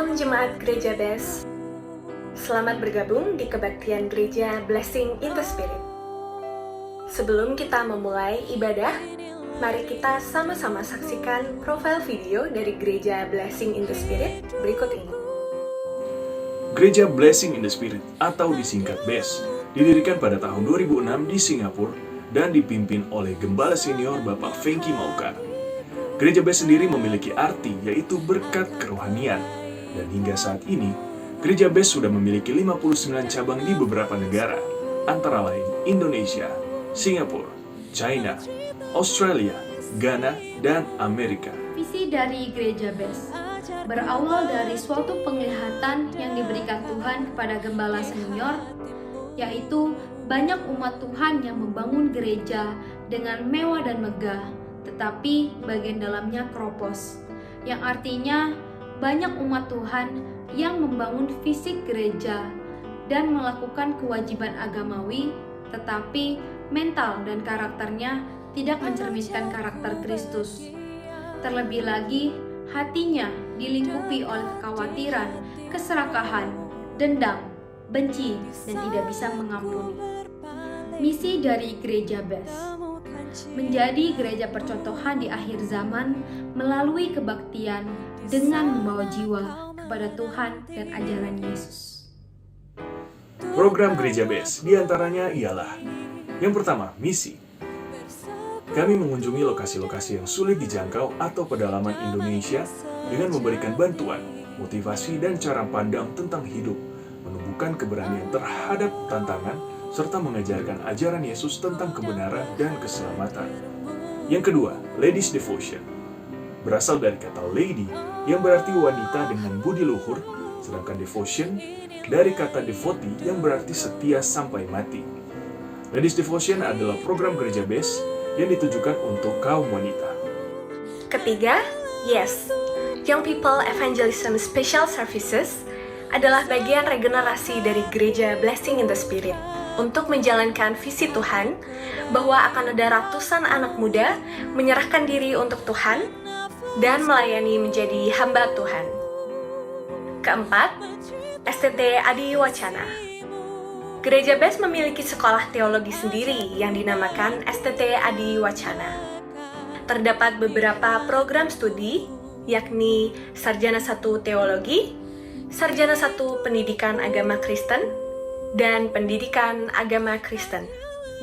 Shalom Jemaat Gereja BES. Selamat bergabung di kebaktian Gereja Blessing in the Spirit. Sebelum kita memulai ibadah, mari kita sama-sama saksikan profil video dari Gereja Blessing in the Spirit berikut ini. Gereja Blessing in the Spirit atau disingkat BES didirikan pada tahun 2006 di Singapura dan dipimpin oleh Gembala Senior Bapak Fengki Maukar. Gereja BES sendiri memiliki arti yaitu berkat kerohanian, dan hingga saat ini, Gereja BES sudah memiliki 59 cabang di beberapa negara, antara lain Indonesia, Singapura, China, Australia, Ghana, dan Amerika. Visi dari Gereja BES berawal dari suatu penglihatan yang diberikan Tuhan kepada Gembala Senior, yaitu banyak umat Tuhan yang membangun gereja dengan mewah dan megah, tetapi bagian dalamnya keropos, yang artinya banyak umat Tuhan yang membangun fisik gereja dan melakukan kewajiban agamawi, tetapi mental dan karakternya tidak mencerminkan karakter Kristus. Terlebih lagi, hatinya dilingkupi oleh kekhawatiran, keserakahan, dendam, benci, dan tidak bisa mengampuni. Misi dari Gereja BES menjadi gereja percontohan di akhir zaman melalui kebaktian dengan membawa jiwa kepada Tuhan dan ajaran Yesus. Program Gereja BES diantaranya ialah: yang pertama, misi. Kami mengunjungi lokasi-lokasi yang sulit dijangkau atau pedalaman Indonesia dengan memberikan bantuan, motivasi, dan cara pandang tentang hidup, menumbuhkan keberanian terhadap tantangan, serta mengajarkan ajaran Yesus tentang kebenaran dan keselamatan. Yang kedua, Ladies Devotion. Berasal dari kata lady yang berarti wanita dengan budi luhur, sedangkan devotion dari kata devotee yang berarti setia sampai mati. Ladies Devotion adalah program Gereja BES yang ditujukan untuk kaum wanita. Ketiga, Yes, Young People Evangelism Special Services adalah bagian regenerasi dari Gereja Blessing in the Spirit untuk menjalankan visi Tuhan bahwa akan ada ratusan anak muda menyerahkan diri untuk Tuhan dan melayani menjadi hamba Tuhan. Keempat, STT Adi Wacana. Gereja BES memiliki sekolah teologi sendiri yang dinamakan STT Adi Wacana. Terdapat beberapa program studi, yakni Sarjana 1 Teologi, Sarjana 1 Pendidikan Agama Kristen, dan Pendidikan Agama Kristen.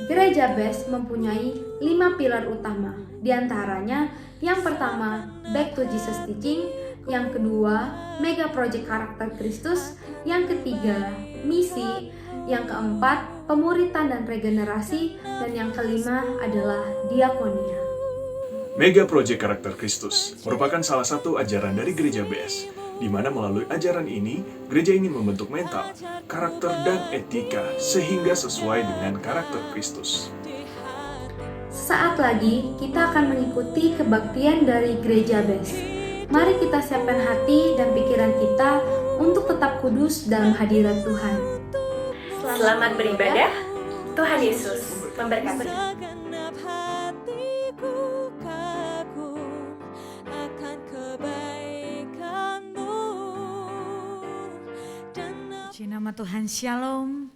Gereja BES mempunyai 5 pilar utama, diantaranya yang pertama, Back to Jesus Teaching, yang kedua, Mega Project Karakter Kristus, yang ketiga, Misi, yang keempat, Pemuritan dan Regenerasi, dan yang kelima adalah Diakonia. Mega Project Karakter Kristus merupakan salah satu ajaran dari Gereja BES, di mana melalui ajaran ini, gereja ingin membentuk mental, karakter, dan etika sehingga sesuai dengan karakter Kristus. Saat lagi kita akan mengikuti kebaktian dari Gereja BES. Mari kita siapkan hati dan pikiran kita untuk tetap kudus dalam hadirat Tuhan. Selamat beribadah, Tuhan Yesus memberkati. Puji nama Tuhan, Shalom.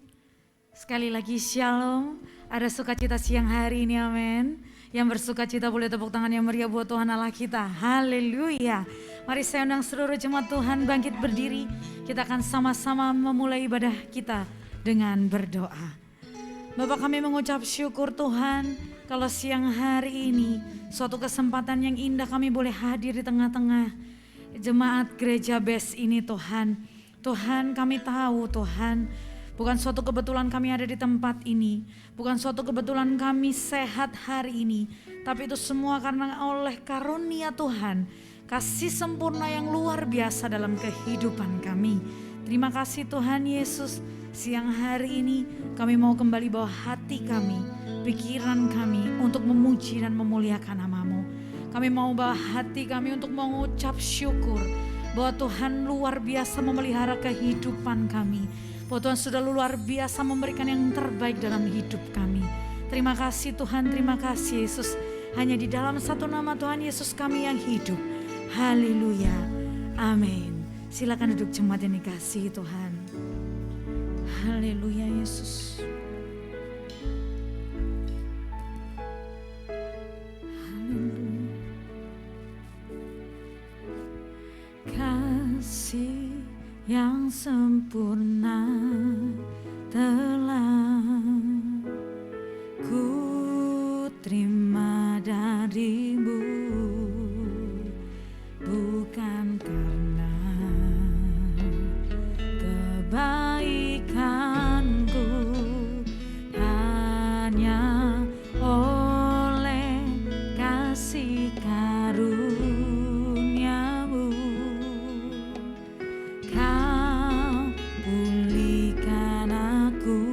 Sekali lagi Shalom. Ada sukacita siang hari ini, amin. Yang bersukacita boleh tepuk tangan yang meriah buat Tuhan Allah kita. Haleluya. Mari saya undang seluruh jemaat Tuhan bangkit berdiri. Kita akan sama-sama memulai ibadah kita dengan berdoa. Bapak, kami mengucap syukur Tuhan kalau siang hari ini suatu kesempatan yang indah kami boleh hadir di tengah-tengah jemaat Gereja BES ini Tuhan. Tuhan, kami tahu Tuhan, bukan suatu kebetulan kami ada di tempat ini, bukan suatu kebetulan kami sehat hari ini, tapi itu semua karena oleh karunia Tuhan, kasih sempurna yang luar biasa dalam kehidupan kami. Terima kasih Tuhan Yesus, siang hari ini kami mau kembali bawa hati kami, pikiran kami untuk memuji dan memuliakan nama-Mu. Kami mau bawa hati kami untuk mengucap syukur bahwa Tuhan luar biasa memelihara kehidupan kami, bahwa Tuhan sudah luar biasa memberikan yang terbaik dalam hidup kami. Terima kasih Tuhan, terima kasih Yesus. Hanya di dalam satu nama Tuhan Yesus kami yang hidup. Haleluya, amin. Silakan duduk jemaat yang dikasihi Tuhan. Haleluya Yesus. Haleluya. Kasih yang sempurna telah ku terima darimu, bukan karena kebaikanku, hanya oleh kasih karuniamu kau pulihkan aku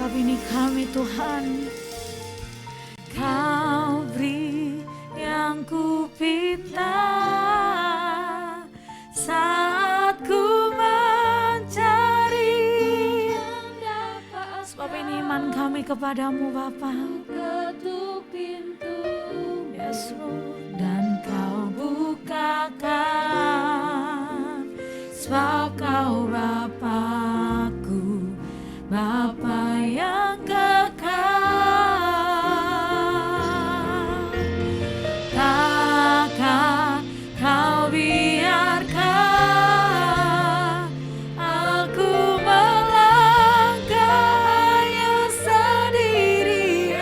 Sebab ini kami Tuhan, Kau beri yang ku pinta saat ku mencari. Sebab ini iman kami kepadamu Bapa. Ketuk pintu, yes, Lord, dan Kau bukakan. Sebab Kau Bapa-Ku, Bapa yang kekal. Takkan Kau biarkan aku melangkah hanya sendirian.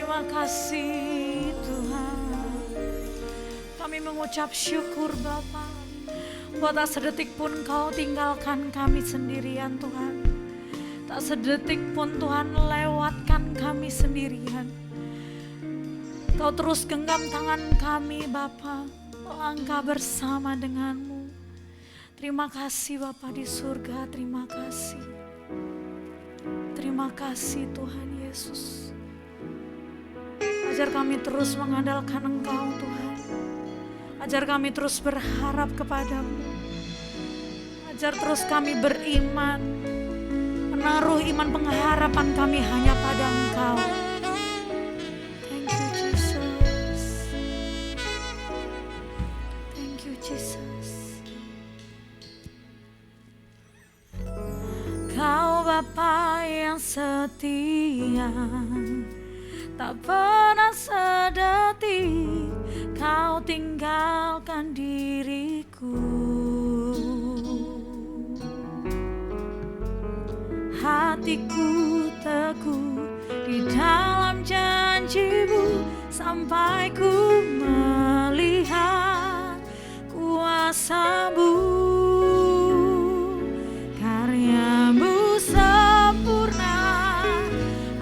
Terima kasih Tuhan. Kami mengucap syukur Bapa. Buat tak sedetik pun Kau tinggalkan kami sendirian Tuhan. Tak sedetik pun Tuhan lewatkan kami sendirian. Kau terus genggam tangan kami Bapa, melangkah bersama denganmu. Terima kasih Bapa di surga, terima kasih. Terima kasih Tuhan Yesus. Ajar kami terus mengandalkan Engkau Tuhan. Ajar kami terus berharap kepadamu. Ajar terus kami beriman, menaruh iman pengharapan kami hanya pada Engkau. Thank you Jesus. Thank you Jesus. Kau Bapa yang setia, tak pernah sedetik Kau tinggalkan diriku. Hatiku teguh di dalam janji-Mu sampai ku melihat kuasa-Mu. Karya-Mu sempurna,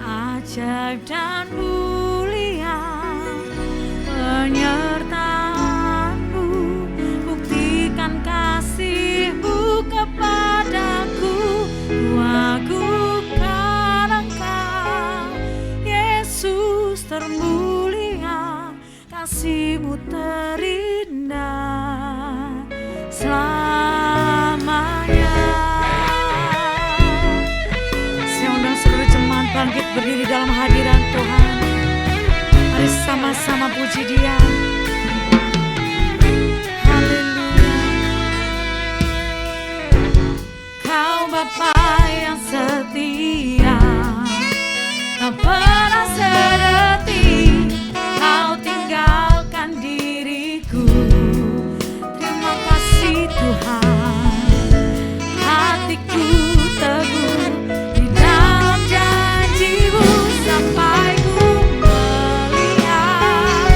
ajaib dan mulia. Penyertaan-Mu buktikan kasih-Mu kepadaku. Ku agungkan Engkau, Yesus termulia. Kasih-Mu terindah selamanya. Saya undang seluruh jemaat bangkit berdiri dalam hadirat Tuhan. Mari sama-sama puji Dia. Haleluya. Kau Bapa yang setia, tak pernah sedetik Kau tinggalkan diriku. Terima kasih Tuhan. Hatiku teguh di dalam janji-Mu sampai ku melihat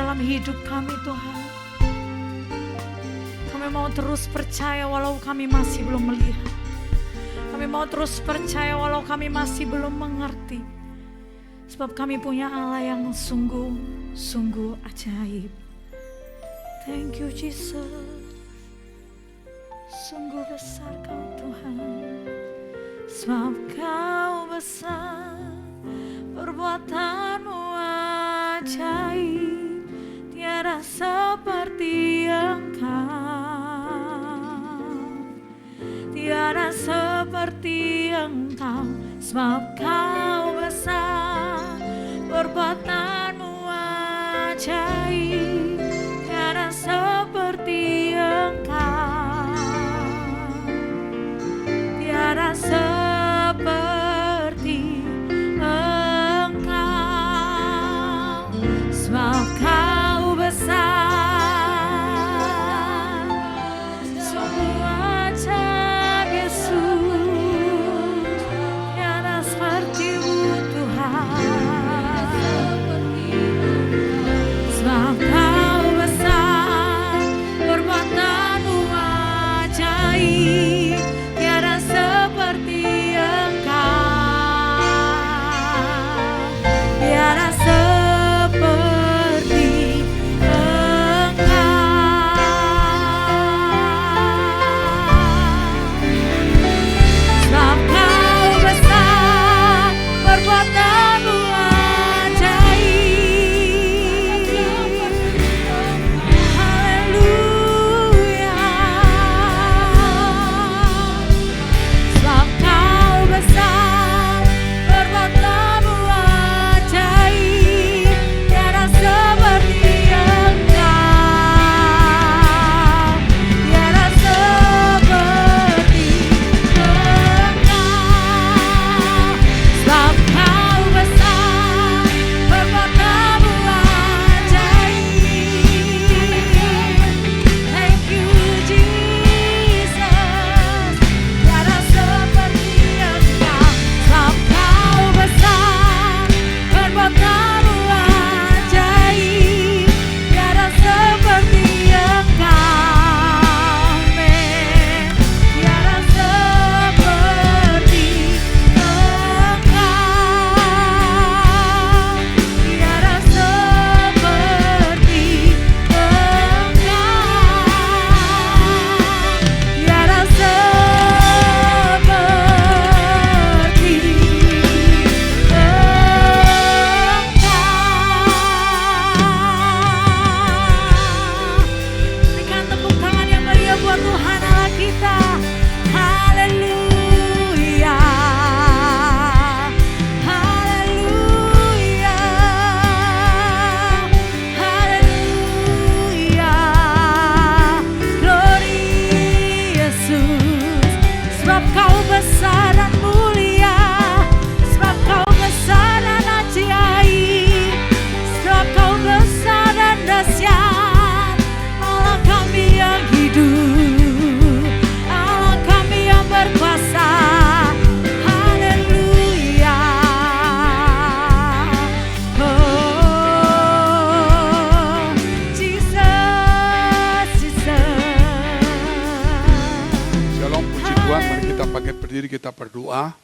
dalam hidup kami Tuhan. Kami mau terus percaya walau kami masih belum melihat. Kami mau terus percaya walau kami masih belum mengerti. Sebab kami punya Allah yang sungguh ajaib. Thank you Jesus. Sungguh besar Kau Tuhan. Sebab Kau besar, perbuatan-Mu ajaib, tiada seperti Engkau, tiada seperti Engkau. Sebab Kau besar, perbuatan-Mu ajaib, tiada seperti Engkau, tiada seperti Engkau. Sebab Kau besar, sungguh ajaib Yesus, tiada seperti-Mu Tuhan. Sebab Kau besar, perbuatan-Mu ajaib, tiada seperti Engkau, tiada seperti Engkau. Sebab Kau besar, perbuatan-Mu ajaib. Haleluya. Sebab Kau besar, perbuatan-Mu ajaib, tiada seperti Engkau, tiada seperti Engkau. Sebab Kau besar, perbuatan-Mu ajaib. Thank you Jesus, tiada seperti Engkau. Sebab Kau besar, perbuatan-Mu ajaib, tiada seperti Engkau. Amin. Tiada seperti Engkau, tiada seperti Engkau, tiada seperti Engkau. Berikan tepuk tangan yang meriah buat Tuhan Allah kita. Haleluya. Haleluya. Haleluya. Glory Yesus. Sebab Kau besar dan mulia. Sebab Kau besar dan ajaib. Sebab Kau besar dan dahsyat. Allah kami yang hidup, Allah kami yang berkuasa. Haleluya. Oh, Jesus, Jesus. Shalom, puji Tuhan. Mari kita bangkit berdiri, kita berdoa.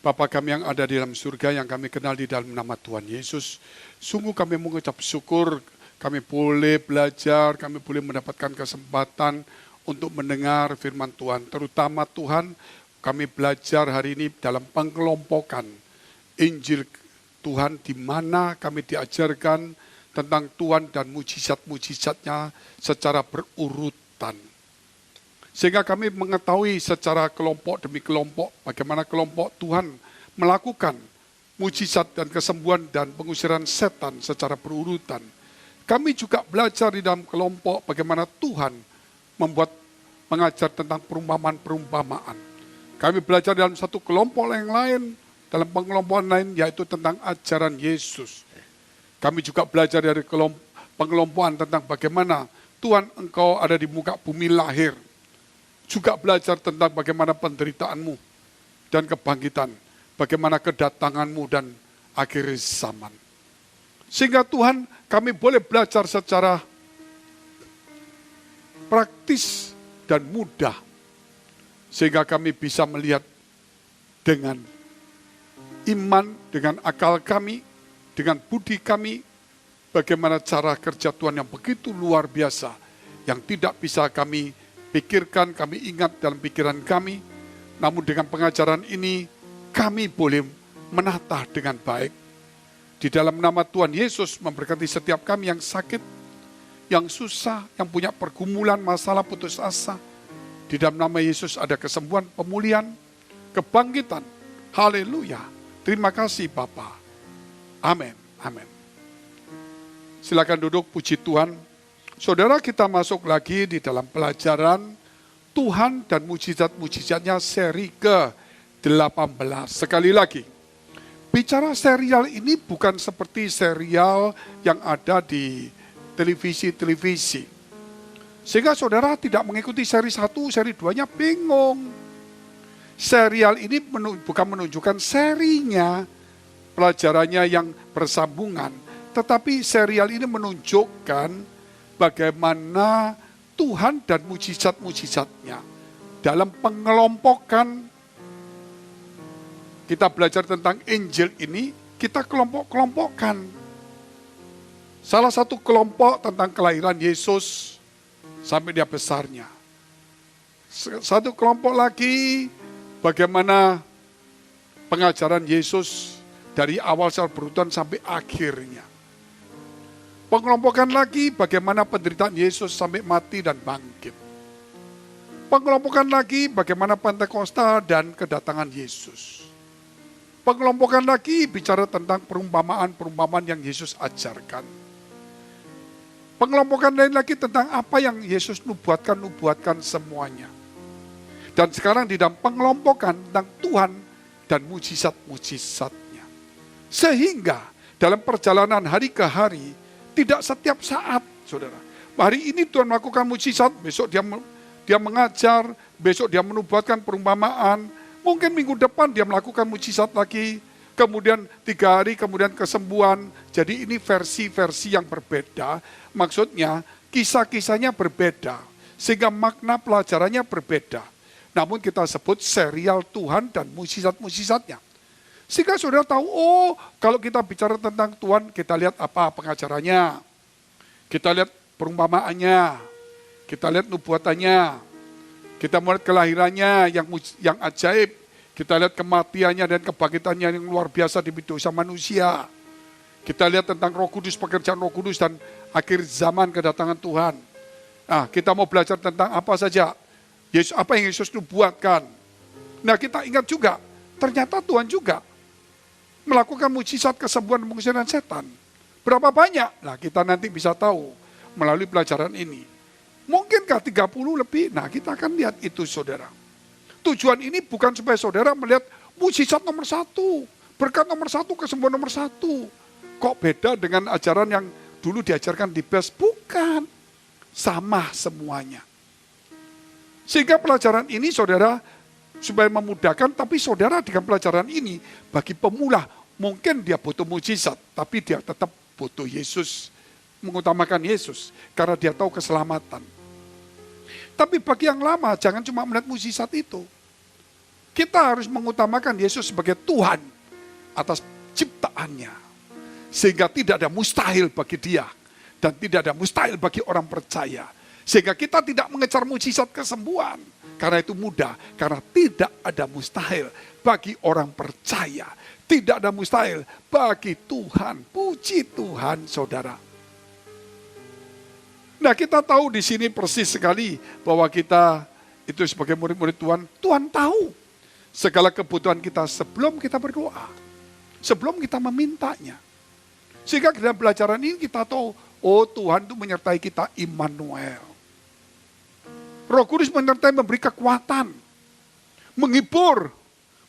Bapa kami yang ada di dalam surga, yang kami kenal di dalam nama Tuhan Yesus, sungguh kami mengucap syukur, kami boleh belajar, kami boleh mendapatkan kesempatan untuk mendengar firman Tuhan. Terutama Tuhan, kami belajar hari ini dalam pengelompokan Injil Tuhan, di mana kami diajarkan tentang Tuhan dan mujizat-mujizatnya secara berurutan. Sehingga kami mengetahui secara kelompok demi kelompok bagaimana kelompok Tuhan melakukan mujizat dan kesembuhan dan pengusiran setan secara berurutan. Kami juga belajar di dalam kelompok bagaimana Tuhan mengajar tentang perumpamaan-perumpamaan. Kami belajar dalam satu kelompok yang lain, dalam pengelompokan lain, yaitu tentang ajaran Yesus. Kami juga belajar dari pengelompokan tentang bagaimana Tuhan Engkau ada di muka bumi lahir. Juga belajar tentang bagaimana penderitaanmu dan kebangkitan, bagaimana kedatanganmu dan akhir zaman. Sehingga Tuhan, kami boleh belajar secara praktis dan mudah. Sehingga kami bisa melihat dengan iman, dengan akal kami, dengan budi kami, bagaimana cara kerja Tuhan yang begitu luar biasa, yang tidak bisa kami pikirkan, kami ingat dalam pikiran kami. Namun dengan pengajaran ini, kami boleh menata dengan baik. Di dalam nama Tuhan Yesus memberkati setiap kami yang sakit, yang susah, yang punya pergumulan, masalah, putus asa. Di dalam nama Yesus ada kesembuhan, pemulihan, kebangkitan. Haleluya. Terima kasih Bapa. Amin. Amin. Silakan duduk, puji Tuhan. Saudara, kita masuk lagi di dalam pelajaran Tuhan dan mujizat-mujizatnya seri ke-18. Sekali lagi, bicara serial ini bukan seperti serial yang ada di televisi-televisi. Sehingga saudara tidak mengikuti seri 1, seri 2-nya bingung. Serial ini bukan menunjukkan serinya, pelajarannya yang bersambungan. Tetapi serial ini menunjukkan bagaimana Tuhan dan mujizat-mujizatnya. Dalam pengelompokan, kita belajar tentang Injil ini, kita kelompok-kelompokkan. Salah satu kelompok tentang kelahiran Yesus sampai dia besarnya. Satu kelompok lagi, bagaimana pengajaran Yesus dari awal secara berurutan sampai akhirnya. Pengelompokan lagi bagaimana penderitaan Yesus sampai mati dan bangkit. Pengelompokan lagi bagaimana Pentakosta dan kedatangan Yesus. Pengelompokan lagi bicara tentang perumpamaan-perumpamaan yang Yesus ajarkan. Pengelompokan lain lagi tentang apa yang Yesus nubuatkan semuanya. Dan sekarang di dalam pengelompokan tentang Tuhan dan mujizat-mujizatnya. Sehingga dalam perjalanan hari ke hari, tidak setiap saat, saudara. Hari ini Tuhan melakukan mujizat, besok dia mengajar, besok dia menubuatkan perumpamaan. Mungkin minggu depan dia melakukan mujizat lagi, kemudian 3 hari, kemudian kesembuhan. Jadi ini versi-versi yang berbeda, maksudnya kisah-kisahnya berbeda, sehingga makna pelajarannya berbeda. Namun kita sebut serial Tuhan dan mujizat-mujizatnya. Sehingga saudara tahu, oh kalau kita bicara tentang Tuhan, kita lihat apa pengajarannya. Kita lihat perumpamaannya, kita lihat nubuatannya, kita melihat kelahirannya yang ajaib, kita lihat kematiannya dan kebangkitannya yang luar biasa di dosa manusia. Kita lihat tentang Roh Kudus, pekerjaan Roh Kudus dan akhir zaman kedatangan Tuhan. Nah, kita mau belajar tentang apa saja, apa yang Yesus nubuatkan. Nah, kita ingat juga, ternyata Tuhan juga melakukan mujizat kesembuhan mengusir setan. Berapa banyak? Nah, kita nanti bisa tahu melalui pelajaran ini. Mungkinkah 30 lebih? Nah, kita akan lihat itu saudara. Tujuan ini bukan supaya saudara melihat mujizat nomor 1, berkat nomor 1, kesembuhan nomor 1. Kok beda dengan ajaran yang dulu diajarkan di BES? Bukan. Sama semuanya. Sehingga pelajaran ini saudara, supaya memudahkan, tapi saudara dengan pelajaran ini, bagi pemula, mungkin dia butuh mujizat, tapi dia tetap butuh Yesus, mengutamakan Yesus, karena dia tahu keselamatan. Tapi bagi yang lama, jangan cuma melihat mujizat itu. Kita harus mengutamakan Yesus sebagai Tuhan atas ciptaannya. Sehingga tidak ada mustahil bagi dia, dan tidak ada mustahil bagi orang percaya. Sehingga kita tidak mengejar mujizat kesembuhan. Karena itu mudah, karena tidak ada mustahil bagi orang percaya. Tidak ada mustahil bagi Tuhan. Puji Tuhan, saudara. Nah, kita tahu di sini persis sekali bahwa kita itu sebagai murid-murid Tuhan, Tuhan tahu segala kebutuhan kita sebelum kita berdoa. Sebelum kita memintanya. Sehingga dalam pelajaran ini kita tahu, oh Tuhan itu menyertai kita, Immanuel. Roh Kudus menyertai, memberi kekuatan, menghibur,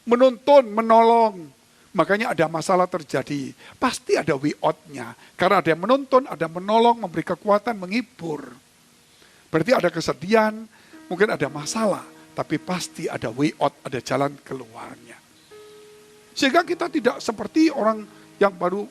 menuntun, menolong. Makanya ada masalah terjadi, pasti ada way out-nya. Karena ada yang menuntun, ada yang menolong, memberi kekuatan, menghibur. Berarti ada kesedihan, mungkin ada masalah, tapi pasti ada way out, ada jalan keluarnya. Sehingga kita tidak seperti orang yang baru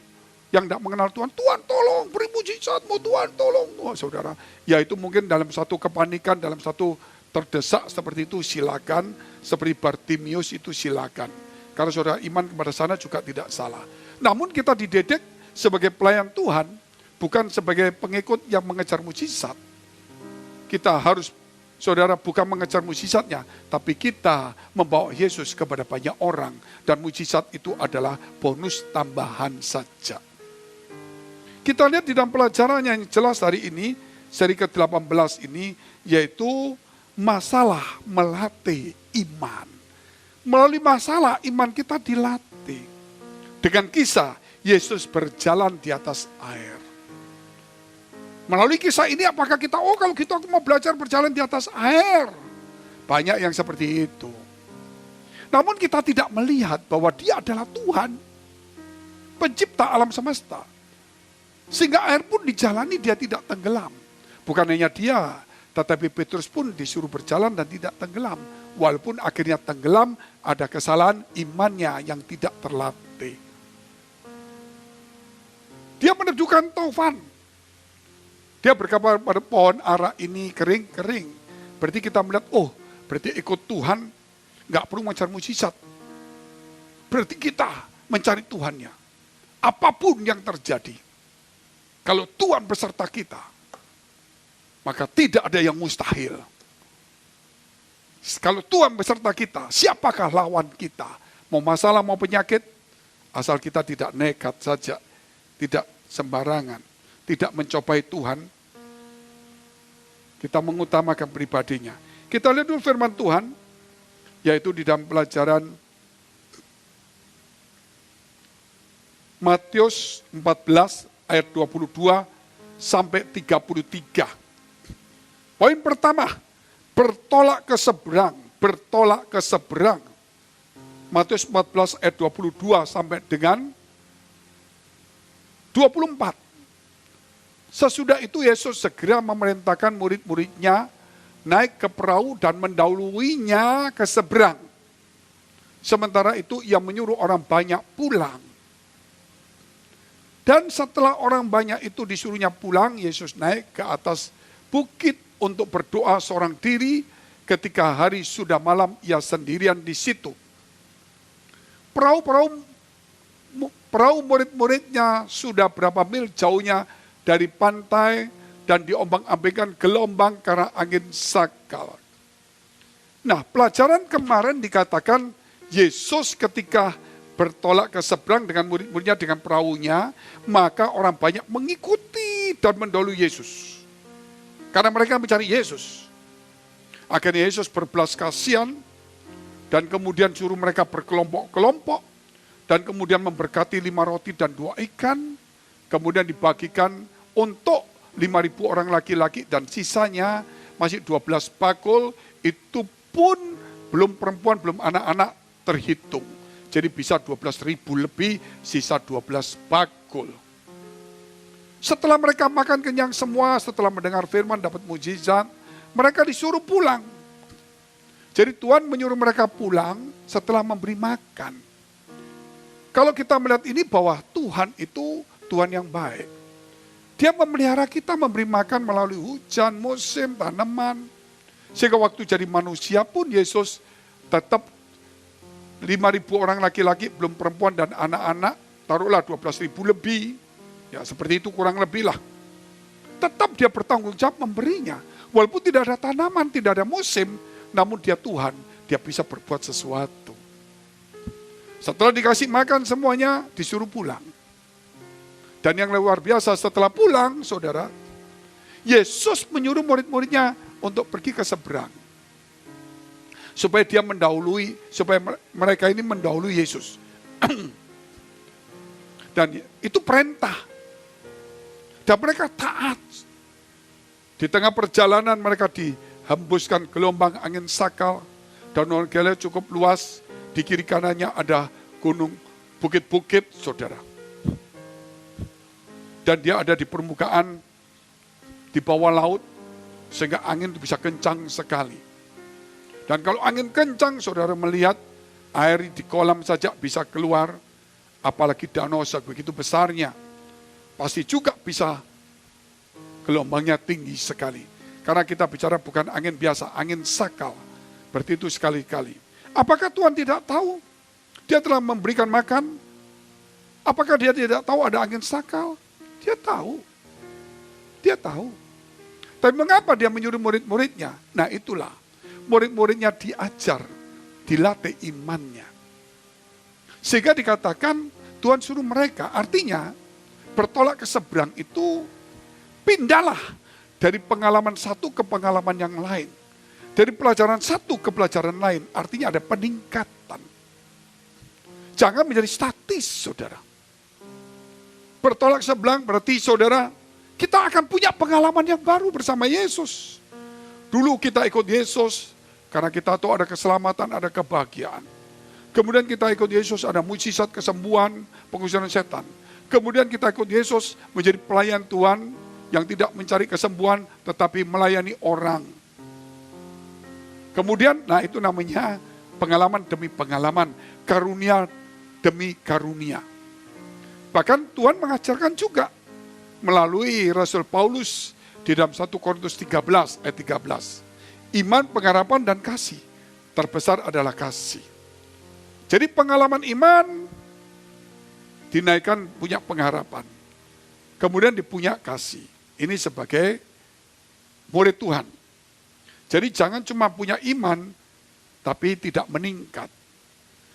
yang tidak mengenal Tuhan, Tuhan tolong beri mujizatmu, Tuhan tolong. Oh saudara, ya itu mungkin dalam satu kepanikan, dalam satu terdesak seperti itu silakan, seperti Bartimius itu silakan. Karena saudara iman kepada sana juga tidak salah. Namun kita dididik sebagai pelayan Tuhan, bukan sebagai pengikut yang mengejar mujizat. Kita harus, saudara, bukan mengejar mujizatnya, tapi kita membawa Yesus kepada banyak orang. Dan mujizat itu adalah bonus tambahan saja. Kita lihat di dalam pelajaran yang jelas hari ini, seri ke-18 ini, yaitu masalah melatih iman. Melalui masalah iman kita dilatih. Dengan kisah Yesus berjalan di atas air. Melalui kisah ini apakah kita, kalau kita mau belajar berjalan di atas air. Banyak yang seperti itu. Namun kita tidak melihat bahwa dia adalah Tuhan. Pencipta alam semesta. Sehingga air pun dijalani dia tidak tenggelam. Bukan hanya dia, tetapi Petrus pun disuruh berjalan dan tidak tenggelam. Walaupun akhirnya tenggelam, ada kesalahan imannya yang tidak terlatih. Dia meneduhkan taufan. Dia berkata pada pohon ara ini kering-kering. Berarti kita melihat, berarti ikut Tuhan nggak perlu mencari mujizat. Berarti kita mencari Tuhannya. Apapun yang terjadi. Kalau Tuhan beserta kita, maka tidak ada yang mustahil. Kalau Tuhan beserta kita, siapakah lawan kita? Mau masalah, mau penyakit, asal kita tidak nekat saja, tidak sembarangan, tidak mencobai Tuhan, kita mengutamakan pribadinya. Kita lihat dulu firman Tuhan, yaitu di dalam pelajaran Matius 14 ayat 22 sampai 33. Poin pertama, bertolak ke seberang, bertolak ke seberang. Matius 14 ayat 22 sampai dengan 24. Sesudah itu Yesus segera memerintahkan murid-muridnya naik ke perahu dan mendahuluinya ke seberang. Sementara itu ia menyuruh orang banyak pulang. Dan setelah orang banyak itu disuruhnya pulang, Yesus naik ke atas bukit untuk berdoa seorang diri. Ketika hari sudah malam, ia sendirian di situ. Perahu murid-muridnya sudah berapa mil jauhnya dari pantai dan diombang-ambingkan gelombang karena angin sakal. Nah, pelajaran kemarin dikatakan Yesus ketika bertolak ke seberang dengan murid-muridnya dengan perahunya, maka orang banyak mengikuti dan mendahului Yesus. Karena mereka mencari Yesus. Akhirnya Yesus berbelas kasihan dan kemudian suruh mereka berkelompok-kelompok dan kemudian memberkati 5 roti dan 2 ikan, kemudian dibagikan untuk 5.000 orang laki-laki dan sisanya masih 12 bakul, itu pun belum perempuan, belum anak-anak terhitung. Jadi bisa 12.000 lebih, sisa 12 bakul. Setelah mereka makan kenyang semua, setelah mendengar firman dapat mujizat, mereka disuruh pulang. Jadi Tuhan menyuruh mereka pulang setelah memberi makan. Kalau kita melihat ini bahwa Tuhan itu Tuhan yang baik. Dia memelihara kita, memberi makan melalui hujan, musim, tanaman. Sehingga waktu jadi manusia pun Yesus tetap 5.000 orang laki-laki, belum perempuan dan anak-anak, taruhlah 12.000 lebih. Ya seperti itu kurang lebih lah. Tetap dia bertanggung jawab memberinya. Walaupun tidak ada tanaman, tidak ada musim, namun dia Tuhan, dia bisa berbuat sesuatu. Setelah dikasih makan semuanya, disuruh pulang. Dan yang luar biasa setelah pulang, saudara, Yesus menyuruh murid-muridnya untuk pergi ke seberang. Supaya dia mendahului, supaya mereka ini mendahului Yesus. Dan itu perintah. Dan mereka taat. Di tengah perjalanan mereka dihembuskan gelombang angin sakal. Danau Galilea cukup luas. Di kiri kanannya ada gunung, bukit-bukit, saudara. Dan dia ada di permukaan, di bawah laut. Sehingga angin itu bisa kencang sekali. Dan kalau angin kencang, saudara melihat air di kolam saja bisa keluar, apalagi danau sebegitu besarnya. pasti juga bisa gelombangnya tinggi sekali. Karena kita bicara bukan angin biasa, angin sakal. Berarti itu sekali-kali. Apakah Tuhan tidak tahu? Dia telah memberikan makan. Apakah dia tidak tahu ada angin sakal? Dia tahu. Dia tahu. Tapi mengapa dia menyuruh murid-muridnya? Nah itulah. Murid-muridnya diajar, dilatih imannya. Sehingga dikatakan Tuhan suruh mereka. Artinya bertolak ke seberang itu pindahlah dari pengalaman satu ke pengalaman yang lain. Dari pelajaran satu ke pelajaran lain. Artinya ada peningkatan. Jangan menjadi statis, saudara. Bertolak sebelang berarti, saudara, kita akan punya pengalaman yang baru bersama Yesus. Dulu kita ikut Yesus karena kita tahu ada keselamatan, ada kebahagiaan. Kemudian kita ikut Yesus, ada mujizat kesembuhan, pengusiran setan. Kemudian kita ikut Yesus menjadi pelayan Tuhan yang tidak mencari kesembuhan tetapi melayani orang. Kemudian, nah itu namanya pengalaman demi pengalaman, karunia demi karunia. Bahkan Tuhan mengajarkan juga melalui Rasul Paulus di dalam 1 Korintus 13 ayat 13. Iman, pengharapan, dan kasih. Terbesar adalah kasih. Jadi pengalaman iman dinaikkan punya pengharapan. Kemudian dipunya kasih. Ini sebagai murid Tuhan. Jadi jangan cuma punya iman, tapi tidak meningkat.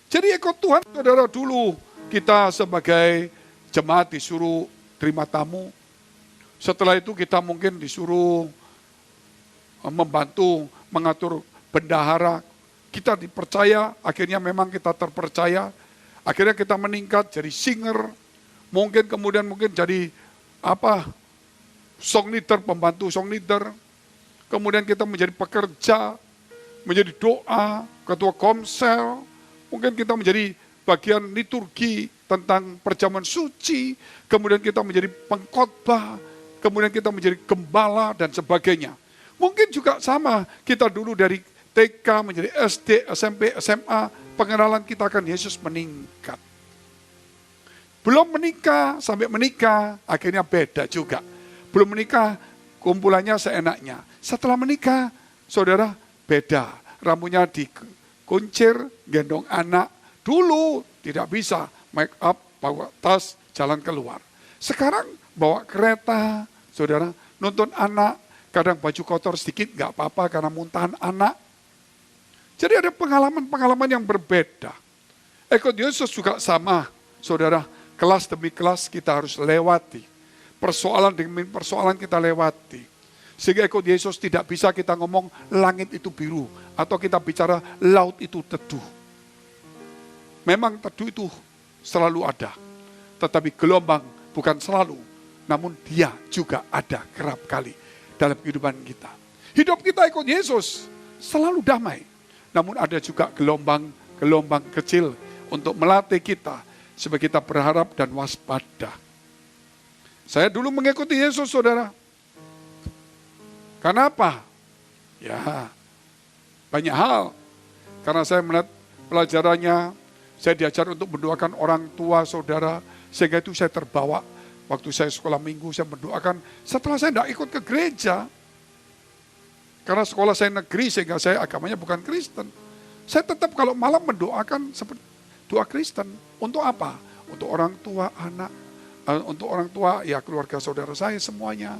Jadi ikut Tuhan, saudara, dulu kita sebagai jemaat disuruh terima tamu. Setelah itu kita mungkin disuruh membantu mengatur bendahara. Kita dipercaya, akhirnya memang kita terpercaya. Akhirnya kita meningkat jadi singer. Mungkin kemudian jadi song leader, pembantu song leader. Kemudian kita menjadi pekerja, menjadi doa, ketua komsel. Mungkin kita menjadi bagian liturgi tentang perjamuan suci. Kemudian kita menjadi pengkhotbah. Kemudian kita menjadi gembala dan sebagainya. Mungkin juga sama, kita dulu dari TK menjadi SD, SMP, SMA, pengenalan kita akan Yesus meningkat. Belum menikah, sampai menikah, akhirnya beda juga. Belum menikah, kumpulannya seenaknya. Setelah menikah, saudara, beda. Rambutnya dikuncir, gendong anak. Dulu tidak bisa, make up, bawa tas, jalan keluar. Sekarang bawa kereta, saudara, nonton anak, kadang baju kotor sedikit nggak apa-apa karena muntahan anak. Jadi ada pengalaman-pengalaman yang berbeda. Ikut Yesus juga sama, saudara, kelas demi kelas kita harus lewati. Persoalan demi persoalan kita lewati. Sehingga ikut Yesus tidak bisa kita ngomong langit itu biru. Atau kita bicara laut itu teduh. Memang teduh itu selalu ada. Tetapi gelombang bukan selalu. Namun dia juga ada kerap kali dalam kehidupan kita. Hidup kita ikut Yesus selalu damai. Namun ada juga gelombang kecil untuk melatih kita. Supaya kita berharap dan waspada. Saya dulu mengikuti Yesus, saudara. Kenapa? Ya, banyak hal. Karena saya melihat pelajarannya, saya diajar untuk mendoakan orang tua, saudara. Sehingga itu saya terbawa. Waktu saya sekolah minggu, saya mendoakan. Setelah saya tidak ikut ke gereja. Karena sekolah saya negeri, sehingga saya agamanya bukan Kristen. Saya tetap kalau malam mendoakan seperti doa Kristen. Untuk apa? Untuk orang tua, anak. Untuk orang tua, ya keluarga saudara saya semuanya.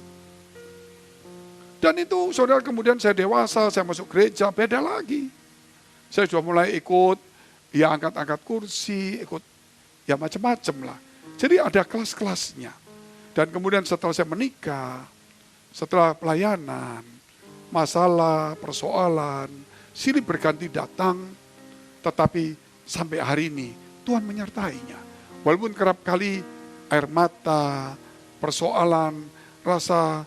Dan itu saudara kemudian saya dewasa, saya masuk gereja, beda lagi. Saya sudah mulai ikut, ya angkat-angkat kursi, ikut ya macam-macam lah. Jadi ada kelas-kelasnya. Dan kemudian setelah saya menikah, setelah pelayanan, masalah, persoalan, silih berganti datang, tetapi sampai hari ini Tuhan menyertainya. Walaupun kerap kali air mata, persoalan, rasa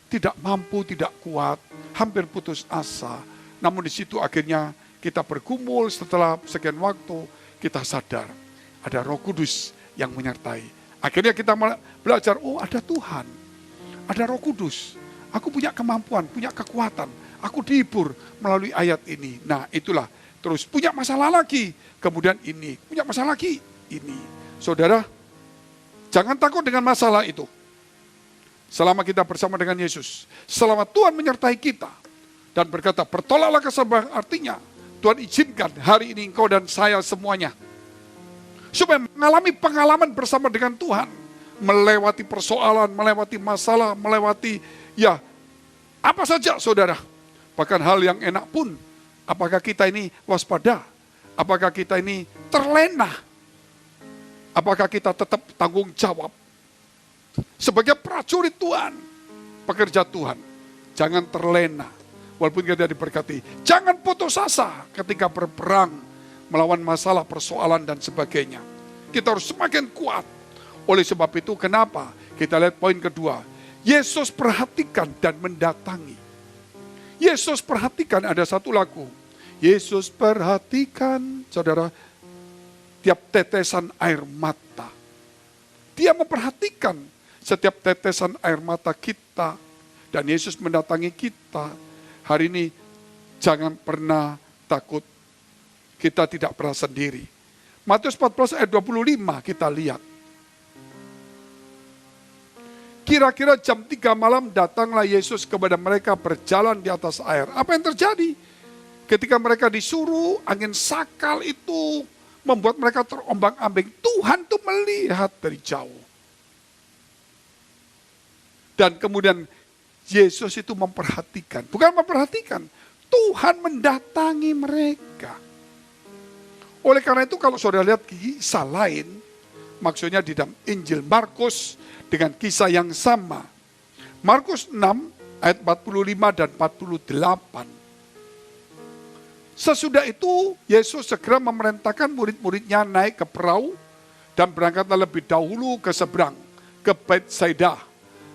tidak mampu, tidak kuat, hampir putus asa. Namun di situ akhirnya kita bergumul setelah sekian waktu, kita sadar ada Roh Kudus yang menyertai. Akhirnya kita belajar, oh ada Tuhan, ada Roh Kudus. Aku punya kemampuan, punya kekuatan. Aku dihibur melalui ayat ini. Nah itulah, terus punya masalah lagi, kemudian ini, punya masalah lagi, ini. Saudara, Jangan takut dengan masalah itu. Selama kita bersama dengan Yesus, selama Tuhan menyertai kita dan berkata, bertolaklah ke seberang, artinya Tuhan izinkan hari ini engkau dan saya semuanya supaya mengalami pengalaman bersama dengan Tuhan, melewati persoalan, melewati masalah, melewati apa saja saudara. Bahkan hal yang enak pun, apakah kita ini waspada? Apakah kita ini terlena? Apakah kita tetap tanggung jawab? Sebagai prajurit Tuhan, pekerja Tuhan, jangan terlena. Walaupun kita diberkati, jangan putus asa ketika berperang, melawan masalah, persoalan, dan sebagainya. Kita harus semakin kuat. Oleh sebab itu, kenapa? Kita lihat poin kedua. Yesus perhatikan dan mendatangi. Yesus perhatikan, ada satu lagu. Yesus perhatikan, saudara, tiap tetesan air mata. Dia memperhatikan setiap tetesan air mata kita. Dan Yesus mendatangi kita. Hari ini jangan pernah takut. Kita tidak pernah sendiri. Matius 14 ayat 25 kita lihat. Kira-kira jam 3 malam datanglah Yesus kepada mereka berjalan di atas air. Apa yang terjadi? Ketika mereka disuruh, angin sakal itu membuat mereka terombang-ambing. Tuhan tuh melihat dari jauh. Dan kemudian Yesus itu memperhatikan. Bukan memperhatikan, Tuhan mendatangi mereka. Oleh karena itu kalau saudara lihat kisah lain, maksudnya di dalam Injil Markus dengan kisah yang sama. Markus 6 ayat 45 dan 48. Sesudah itu Yesus segera memerintahkan murid-muridnya naik ke perahu dan berangkatlah lebih dahulu ke seberang, ke Betsaida.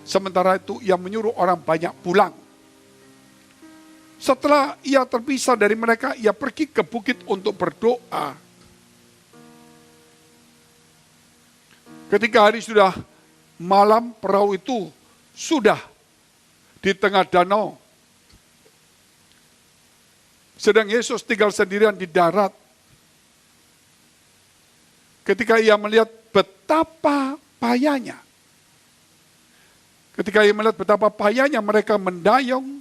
Sementara itu ia menyuruh orang banyak pulang. Setelah ia terpisah dari mereka, ia pergi ke bukit untuk berdoa. Ketika hari sudah malam, perahu itu sudah di tengah danau. Sedang Yesus tinggal sendirian di darat. Ketika ia melihat betapa payahnya. Ketika ia melihat betapa payahnya mereka mendayung.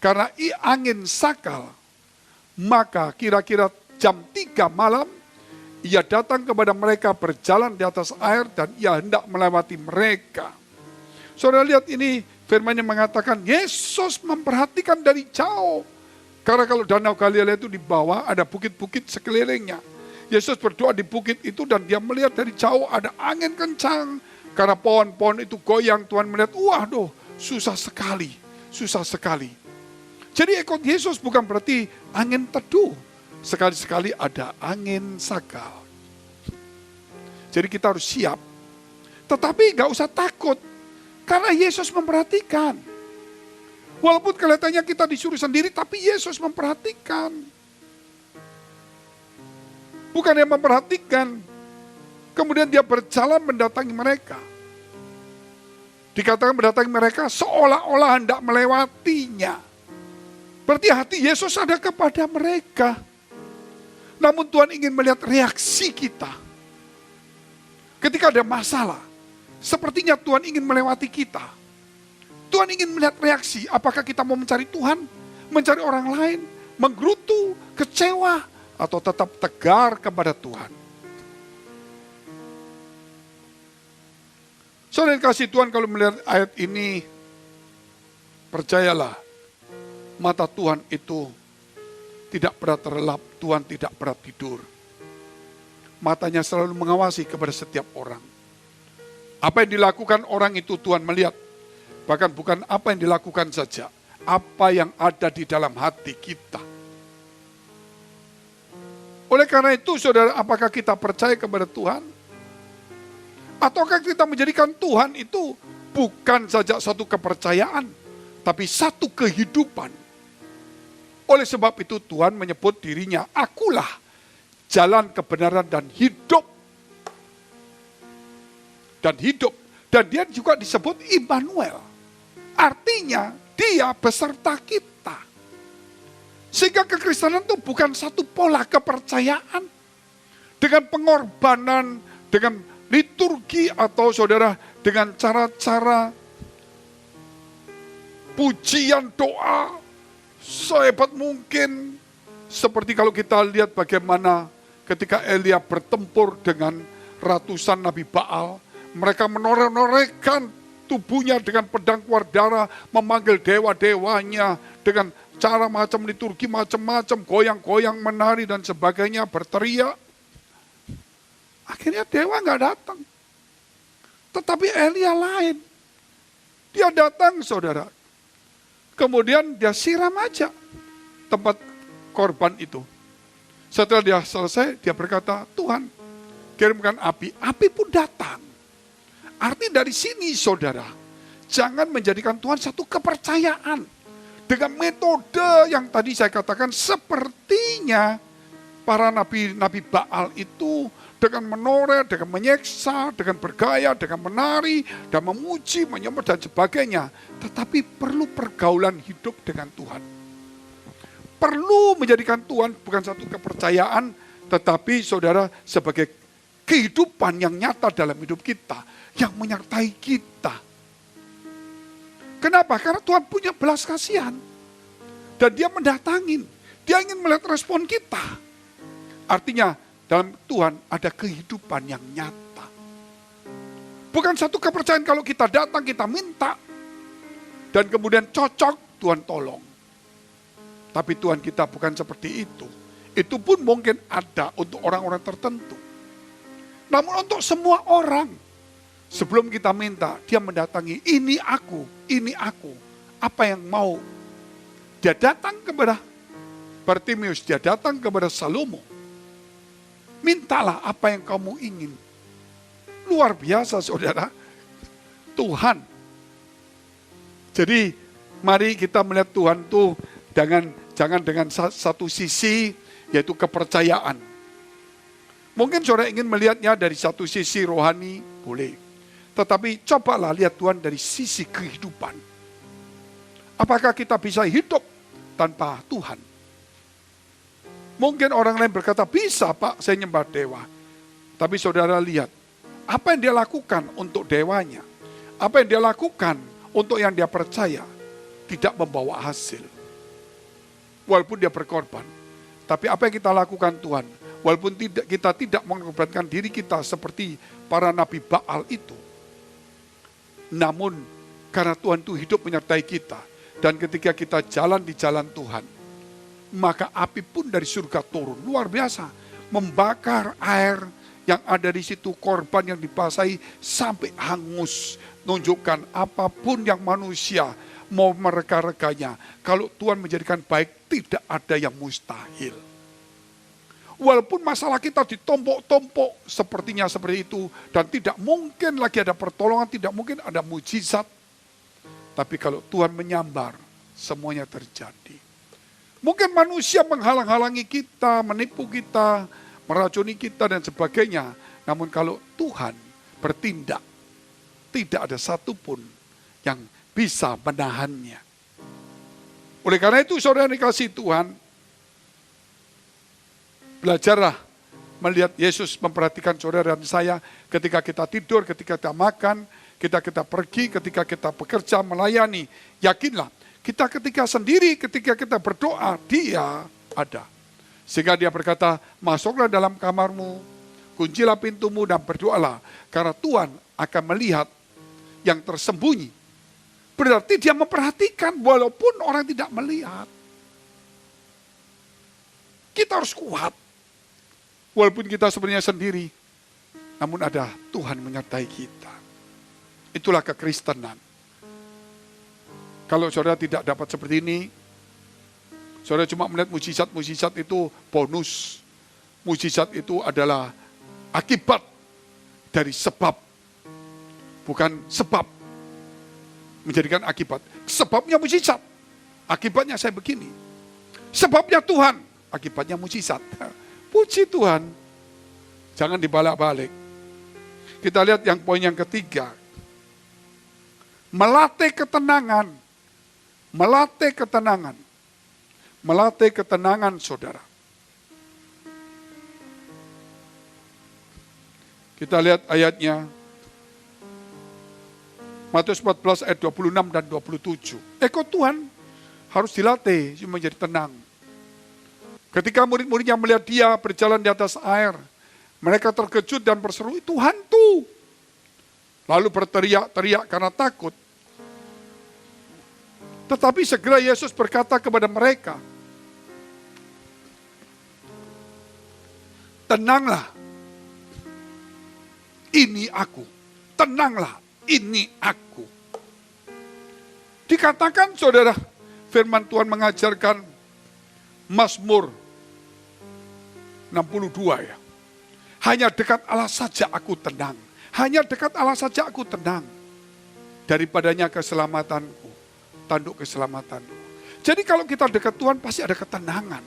Karena angin sakal. Maka kira-kira jam 3 malam. Ia datang kepada mereka berjalan di atas air. Dan ia hendak melewati mereka. Saudara lihat ini firman-Nya mengatakan. Yesus memperhatikan dari jauh. Karena kalau Danau Galilea itu di bawah ada bukit-bukit sekelilingnya. Yesus berdoa di bukit itu dan dia melihat dari jauh ada angin kencang. Karena pohon-pohon itu goyang, Tuhan melihat, waduh susah sekali, susah sekali. Jadi ikut Yesus bukan berarti angin teduh. Sekali-sekali ada angin sakal. Jadi kita harus siap. Tetapi gak usah takut. Karena Yesus memperhatikan. Walaupun kelihatannya kita disuruh sendiri, tapi Yesus memperhatikan. Bukan yang memperhatikan. Kemudian dia berjalan mendatangi mereka. Dikatakan mendatangi mereka seolah-olah hendak melewatinya. Berarti hati Yesus ada kepada mereka. Namun Tuhan ingin melihat reaksi kita. Ketika ada masalah, sepertinya Tuhan ingin melewati kita. Tuhan ingin melihat reaksi, apakah kita mau mencari Tuhan, mencari orang lain, menggerutu, kecewa, atau tetap tegar kepada Tuhan. Saudara kasih Tuhan, kalau melihat ayat ini, percayalah, mata Tuhan itu tidak pernah terlelap, Tuhan tidak pernah tidur. Matanya selalu mengawasi kepada setiap orang. Apa yang dilakukan orang itu Tuhan melihat. Bahkan bukan apa yang dilakukan saja, apa yang ada di dalam hati kita. Oleh karena itu, saudara, apakah kita percaya kepada Tuhan? Ataukah kita menjadikan Tuhan itu bukan saja satu kepercayaan, tapi satu kehidupan? Oleh sebab itu Tuhan menyebut dirinya, akulah jalan kebenaran dan hidup. Dan hidup. Dan dia juga disebut Immanuel. Artinya dia beserta kita. Sehingga kekristenan itu bukan satu pola kepercayaan. Dengan pengorbanan, dengan liturgi atau saudara dengan cara-cara pujian doa sehebat mungkin. Seperti kalau kita lihat bagaimana ketika Elia bertempur dengan ratusan Nabi Baal, mereka menoreh-norehkan tubuhnya dengan pedang keluar darah, memanggil dewa-dewanya dengan cara macam liturgi, macam-macam, goyang-goyang, menari dan sebagainya, berteriak. Akhirnya dewa nggak datang. Tetapi Elia lain. Dia datang, saudara. Kemudian dia siram aja tempat korban itu. Setelah dia selesai, dia berkata, Tuhan, kirimkan api. Api pun datang. Arti dari sini, saudara, jangan menjadikan Tuhan satu kepercayaan. Dengan metode yang tadi saya katakan, sepertinya para nabi Baal itu dengan menoreh, dengan menyeksa, dengan bergaya, dengan menari, dan memuji, menyembah, dan sebagainya. Tetapi perlu pergaulan hidup dengan Tuhan. Perlu menjadikan Tuhan bukan satu kepercayaan, tetapi saudara sebagai kehidupan yang nyata dalam hidup kita, yang menyertai kita. Kenapa? Karena Tuhan punya belas kasihan. Dan dia mendatangin. Dia ingin melihat respon kita. Artinya dalam Tuhan ada kehidupan yang nyata. Bukan satu kepercayaan kalau kita datang, kita minta. Dan kemudian cocok, Tuhan tolong. Tapi Tuhan kita bukan seperti itu. Itu pun mungkin ada untuk orang-orang tertentu. Namun untuk semua orang, sebelum kita minta, dia mendatangi, ini aku, apa yang mau. Dia datang kepada Bartimeus, dia datang kepada Salomo. Mintalah apa yang kamu ingin. Luar biasa, saudara. Tuhan. Jadi, mari kita melihat Tuhan tuh jangan dengan satu sisi, yaitu kepercayaan. Mungkin saudara ingin melihatnya dari satu sisi rohani, boleh. Tetapi cobalah lihat Tuhan dari sisi kehidupan. Apakah kita bisa hidup tanpa Tuhan? Mungkin orang lain berkata, bisa Pak, saya nyembah dewa. Tapi saudara lihat, apa yang dia lakukan untuk dewanya, apa yang dia lakukan untuk yang dia percaya, tidak membawa hasil. Walaupun dia berkorban. Tapi apa yang kita lakukan Tuhan, walaupun kita tidak mengorbankan diri kita seperti para nabi Baal itu. Namun karena Tuhan itu hidup menyertai kita. Dan ketika kita jalan di jalan Tuhan, maka api pun dari surga turun. Luar biasa. Membakar air yang ada di situ, korban yang dibasahi sampai hangus. Nunjukkan apapun yang manusia mau mereka-rekanya. Kalau Tuhan menjadikan baik, tidak ada yang mustahil. Walaupun masalah kita ditompok-tompok sepertinya seperti itu. Dan tidak mungkin lagi ada pertolongan, tidak mungkin ada mujizat. Tapi kalau Tuhan menyambar, semuanya terjadi. Mungkin manusia menghalang-halangi kita, menipu kita, meracuni kita dan sebagainya. Namun kalau Tuhan bertindak, tidak ada satupun yang bisa menahannya. Oleh karena itu saudara dikasih Tuhan, belajarlah melihat Yesus memperhatikan saudara dan saya ketika kita tidur, ketika kita makan, kita pergi, ketika kita bekerja, melayani. Yakinlah, kita ketika sendiri, ketika kita berdoa, dia ada. Sehingga dia berkata, masuklah dalam kamarmu, kuncilah pintumu dan berdoalah. Karena Tuhan akan melihat yang tersembunyi. Berarti dia memperhatikan walaupun orang tidak melihat. Kita harus kuat. Walaupun kita sebenarnya sendiri, namun ada Tuhan menyertai kita. Itulah kekristenan. Kalau saudara tidak dapat seperti ini, saudara cuma melihat mujizat-mujizat itu bonus. Mujizat itu adalah akibat dari sebab. Bukan sebab menjadikan akibat. Sebabnya mujizat. Akibatnya saya begini. Sebabnya Tuhan. Akibatnya mujizat. Puji Tuhan. Jangan dibalik-balik. Kita lihat yang poin yang ketiga. Melatih ketenangan. Melatih ketenangan. Melatih ketenangan saudara. Kita lihat ayatnya. Matius 14 ayat 26 dan 27. Kok Tuhan harus dilatih menjadi tenang. Ketika murid-muridnya melihat dia berjalan di atas air, mereka terkejut dan berseru, itu hantu. Lalu berteriak-teriak karena takut. Tetapi segera Yesus berkata kepada mereka, tenanglah, ini aku. Tenanglah, ini aku. Dikatakan saudara, firman Tuhan mengajarkan Mazmur 62 ya. Hanya dekat Allah saja aku tenang. Hanya dekat Allah saja aku tenang. Daripadanya keselamatanku, tanduk keselamatanku. Jadi kalau kita dekat Tuhan pasti ada ketenangan.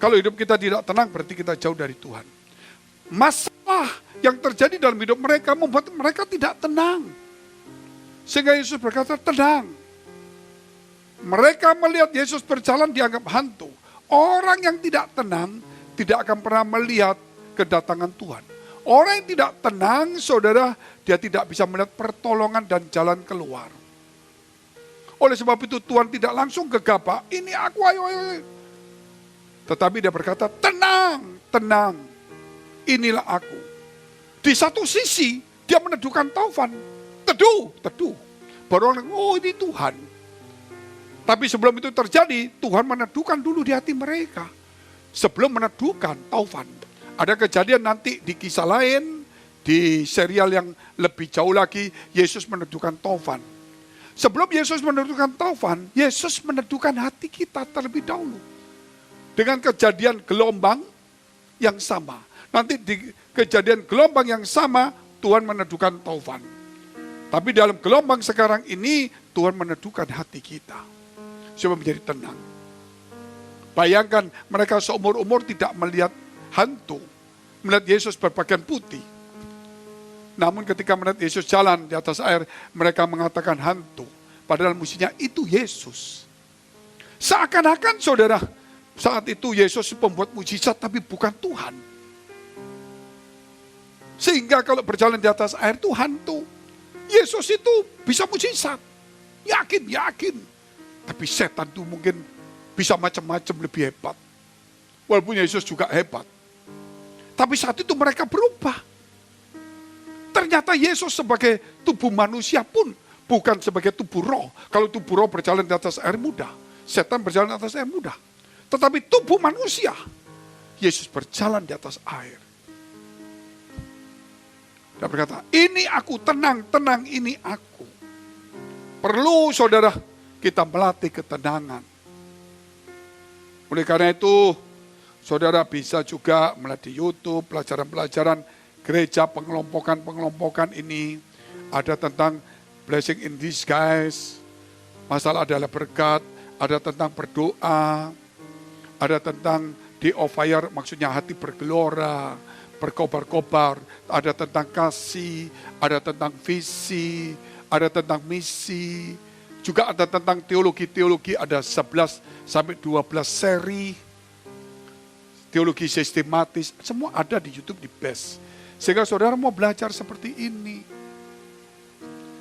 Kalau hidup kita tidak tenang berarti kita jauh dari Tuhan. Masalah yang terjadi dalam hidup mereka membuat mereka tidak tenang. Sehingga Yesus berkata, tenang. Mereka melihat Yesus berjalan dianggap hantu. Orang yang tidak tenang tidak akan pernah melihat kedatangan Tuhan. Orang yang tidak tenang, saudara, dia tidak bisa melihat pertolongan dan jalan keluar. Oleh sebab itu Tuhan tidak langsung gegabah, ini aku, ayo. Tetapi dia berkata, tenang, tenang, inilah aku. Di satu sisi, dia meneduhkan taufan. Teduh. Baru orang, oh ini Tuhan. Tapi sebelum itu terjadi, Tuhan meneduhkan dulu di hati mereka. Sebelum meneduhkan taufan. Ada kejadian nanti di kisah lain, di serial yang lebih jauh lagi, Yesus meneduhkan taufan. Sebelum Yesus meneduhkan taufan, Yesus meneduhkan hati kita terlebih dahulu. Dengan kejadian gelombang yang sama. Nanti di kejadian gelombang yang sama, Tuhan meneduhkan taufan. Tapi dalam gelombang sekarang ini, Tuhan meneduhkan hati kita. Supaya menjadi tenang. Bayangkan mereka seumur-umur tidak melihat hantu. Melihat Yesus berpakaian putih. Namun ketika melihat Yesus jalan di atas air, mereka mengatakan hantu. Padahal mestinya itu Yesus. Seakan-akan saudara, saat itu Yesus pembuat mujizat tapi bukan Tuhan. Sehingga kalau berjalan di atas air itu hantu. Yesus itu bisa mujizat. Yakin. Tapi setan itu mungkin bisa macam-macam lebih hebat. Walaupun Yesus juga hebat. Tapi saat itu mereka berubah. Ternyata Yesus sebagai tubuh manusia pun bukan sebagai tubuh roh. Kalau tubuh roh berjalan di atas air mudah. Setan berjalan di atas air mudah. Tetapi tubuh manusia, Yesus berjalan di atas air. Dia berkata, ini aku, tenang, ini aku. Perlu saudara kita melatih ketenangan. Oleh karena itu, saudara bisa juga melihat di YouTube, pelajaran-pelajaran gereja, pengelompokan ini. Ada tentang blessing in disguise, masalah adalah berkat, ada tentang berdoa, ada tentang day of fire, maksudnya hati bergelora, berkobar-kobar, ada tentang kasih, ada tentang visi, ada tentang misi, juga ada tentang teologi, ada 11 sampai 12 seri, teologi sistematis, semua ada di YouTube di BES. Sehingga saudara mau belajar seperti ini.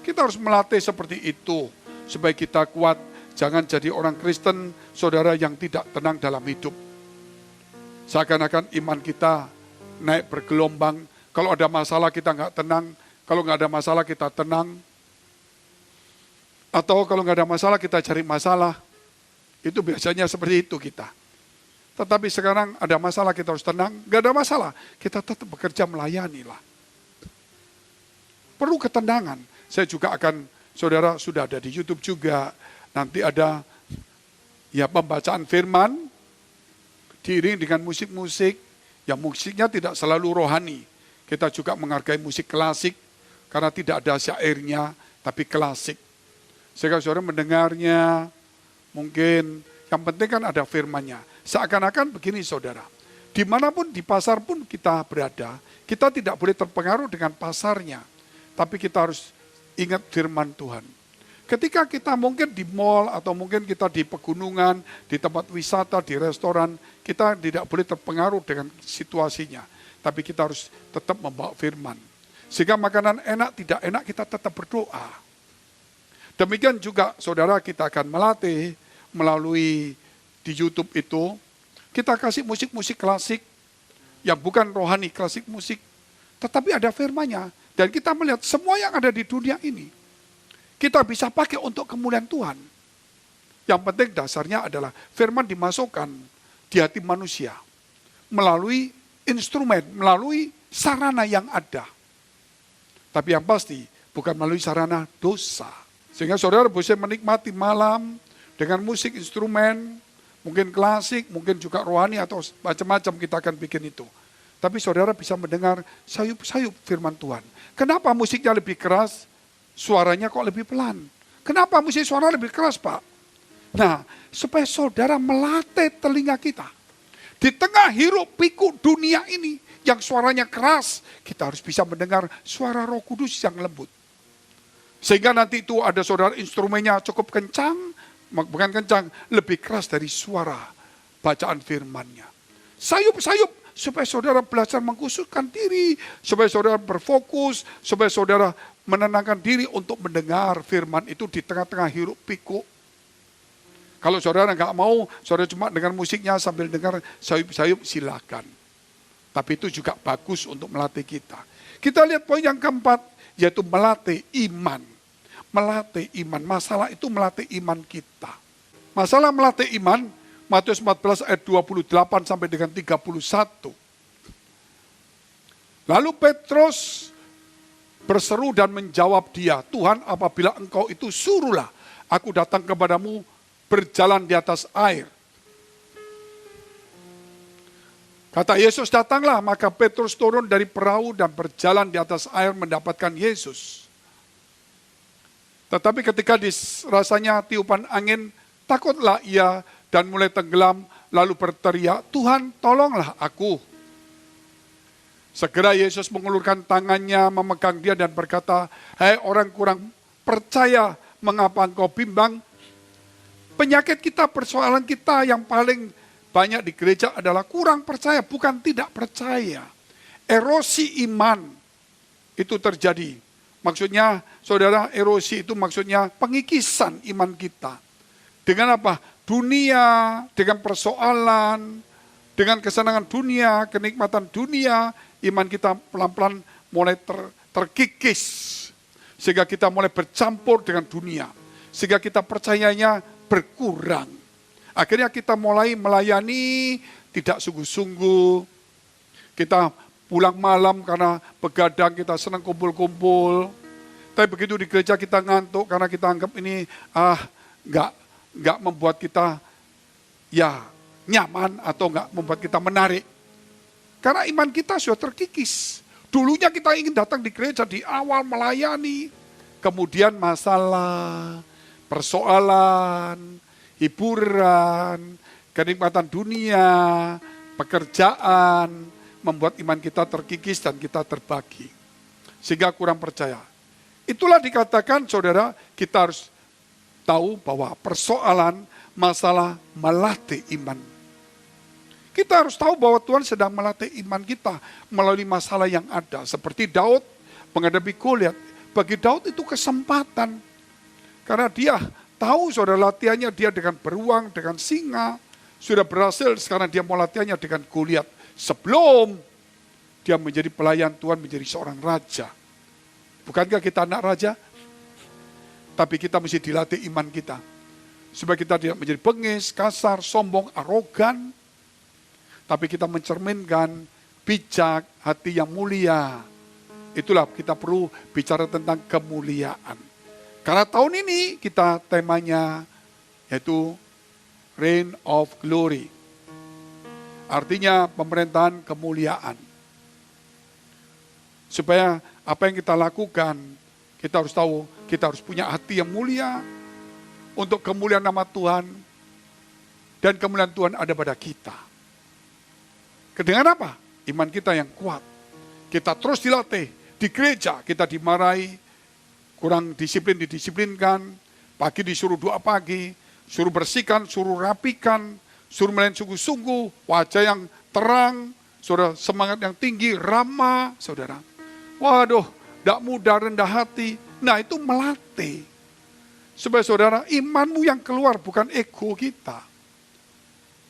Kita harus melatih seperti itu, supaya kita kuat, jangan jadi orang Kristen, saudara yang tidak tenang dalam hidup. Seakan-akan iman kita naik bergelombang, kalau ada masalah kita nggak tenang, kalau nggak ada masalah kita tenang, atau kalau nggak ada masalah kita cari masalah, itu biasanya seperti itu kita. Tetapi sekarang ada masalah kita harus tenang, nggak ada masalah, kita tetap bekerja melayani lah. Perlu ketenangan, saya juga akan, saudara sudah ada di YouTube juga, nanti ada ya pembacaan firman, diiring dengan musik-musik, yang musiknya tidak selalu rohani. Kita juga menghargai musik klasik, karena tidak ada syairnya, tapi klasik. Sehingga saudara mendengarnya, mungkin yang penting kan ada firmannya. Seakan-akan begini saudara, dimanapun di pasar pun kita berada, kita tidak boleh terpengaruh dengan pasarnya. Tapi kita harus ingat firman Tuhan. Ketika kita mungkin di mall atau mungkin kita di pegunungan, di tempat wisata, di restoran, kita tidak boleh terpengaruh dengan situasinya. tapi kita harus tetap membawa firman. Sehingga makanan enak tidak enak kita tetap berdoa. Demikian juga saudara kita akan melatih melalui di YouTube itu, kita kasih musik-musik klasik yang bukan rohani, klasik musik, tetapi ada firman-Nya. Dan kita melihat semua yang ada di dunia ini, kita bisa pakai untuk kemuliaan Tuhan. Yang penting dasarnya adalah firman dimasukkan di hati manusia melalui instrumen, melalui sarana yang ada. Tapi yang pasti bukan melalui sarana dosa. Sehingga saudara bisa menikmati malam dengan musik instrumen, mungkin klasik, mungkin juga rohani atau macam-macam kita akan bikin itu. Tapi saudara bisa mendengar sayup-sayup firman Tuhan. Kenapa musiknya lebih keras, suaranya kok lebih pelan? Kenapa musik suara lebih keras, Pak? Nah, supaya saudara melatih telinga kita. Di tengah hiruk pikuk dunia ini, yang suaranya keras, kita harus bisa mendengar suara Roh Kudus yang lembut. Sehingga nanti itu ada saudara instrumennya cukup kencang, bukan kencang, lebih keras dari suara bacaan firman-Nya. Sayup-sayup supaya saudara belajar mengkhususkan diri, supaya saudara berfokus, supaya saudara menenangkan diri untuk mendengar firman itu di tengah-tengah hiruk pikuk. Kalau saudara nggak mau, saudara cuma dengar musiknya sambil dengar sayup-sayup, silakan. Tapi itu juga bagus untuk melatih kita. Kita lihat poin yang keempat, yaitu melatih iman. Melatih iman, masalah itu melatih iman kita. Masalah melatih iman, Matius 14 ayat 28 sampai dengan 31. Lalu Petrus berseru dan menjawab dia, Tuhan apabila engkau itu suruhlah aku datang kepadamu berjalan di atas air. Kata Yesus datanglah, maka Petrus turun dari perahu dan berjalan di atas air mendapatkan Yesus. Tetapi ketika rasanya tiupan angin, takutlah ia dan mulai tenggelam, lalu berteriak, Tuhan tolonglah aku. Segera Yesus mengulurkan tangannya, memegang dia dan berkata, hai orang kurang percaya, mengapa engkau bimbang? Penyakit kita, persoalan kita yang paling banyak di gereja adalah kurang percaya, bukan tidak percaya. Erosi iman itu terjadi. Maksudnya, saudara, erosi itu maksudnya pengikisan iman kita. Dengan apa? Dunia, dengan persoalan, dengan kesenangan dunia, kenikmatan dunia, iman kita pelan-pelan mulai terkikis. Sehingga kita mulai bercampur dengan dunia. Sehingga kita percayanya berkurang. Akhirnya kita mulai melayani tidak sungguh-sungguh. Kita pulang malam karena begadang, kita senang kumpul-kumpul. Tapi begitu di gereja kita ngantuk karena kita anggap ini nggak membuat kita ya nyaman atau nggak membuat kita menarik. Karena iman kita sudah terkikis. Dulunya kita ingin datang di gereja di awal melayani. Kemudian masalah, persoalan, hiburan, kenikmatan dunia, pekerjaan, membuat iman kita terkikis dan kita terbagi. Sehingga kurang percaya. Itulah dikatakan saudara, kita harus tahu bahwa persoalan, masalah melatih iman. Kita harus tahu bahwa Tuhan sedang melatih iman kita melalui masalah yang ada. Seperti Daud menghadapi Goliat. Bagi Daud itu kesempatan. Karena dia tahu saudara latihannya dia dengan beruang, dengan singa. Sudah berhasil, sekarang dia mau latihannya dengan Goliat. Sebelum dia menjadi pelayan Tuhan, menjadi seorang raja. Bukankah kita anak raja? Tapi kita mesti dilatih iman kita. Supaya kita tidak menjadi bengis, kasar, sombong, arogan. Tapi kita mencerminkan bijak, hati yang mulia. Itulah kita perlu bicara tentang kemuliaan. Karena tahun ini kita temanya yaitu Reign of Glory. Artinya pemerintahan kemuliaan. Supaya apa yang kita lakukan, kita harus tahu, kita harus punya hati yang mulia untuk kemuliaan nama Tuhan. Dan kemuliaan Tuhan ada pada kita. Dengan apa? Iman kita yang kuat. Kita terus dilatih. Di gereja kita dimarahi, kurang disiplin didisiplinkan, pagi disuruh doa pagi, suruh bersihkan, suruh rapikan, suruh melayani sungguh-sungguh, wajah yang terang, saudara, semangat yang tinggi, ramah, saudara. Waduh, tidak mudah, rendah hati. Nah, itu melatih. Supaya saudara, imanmu yang keluar bukan ego kita.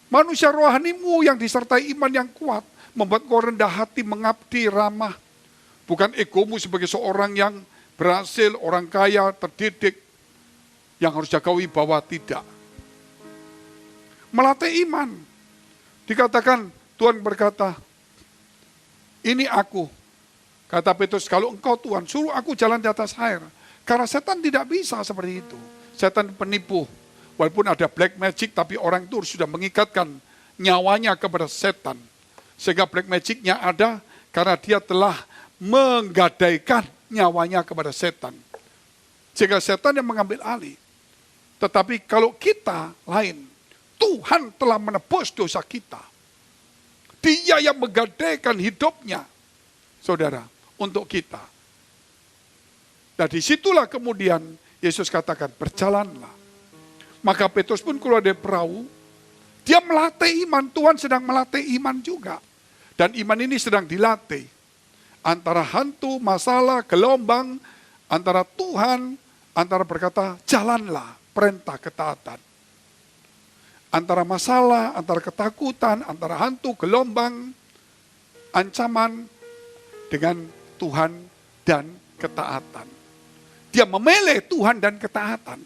Manusia rohanimu yang disertai iman yang kuat, membuat kau rendah hati, mengabdi, ramah. Bukan egomu sebagai seorang yang berhasil, orang kaya, terdidik, yang harus jaga wibawa, tidak. Melatih iman. Dikatakan, Tuhan berkata, ini aku. Kata Petrus, kalau engkau Tuhan, suruh aku jalan di atas air. Karena setan tidak bisa seperti itu. Setan penipu. Walaupun ada black magic, tapi orang itu sudah mengikatkan nyawanya kepada setan. Sehingga black magicnya ada karena dia telah menggadaikan nyawanya kepada setan. Sehingga setan yang mengambil alih. Tetapi kalau kita lain, Tuhan telah menebus dosa kita. Dia yang menggadaikan hidupnya, saudara, untuk kita. Dan disitulah kemudian Yesus katakan, berjalanlah. Maka Petrus pun keluar dari perahu, dia melatih iman, Tuhan sedang melatih iman juga. Dan iman ini sedang dilatih. Antara hantu, masalah, gelombang, antara Tuhan, antara berkata, jalanlah, perintah ketaatan. Antara masalah, antara ketakutan, antara hantu, gelombang, ancaman, dengan Tuhan dan ketaatan. Dia memilih Tuhan dan ketaatan.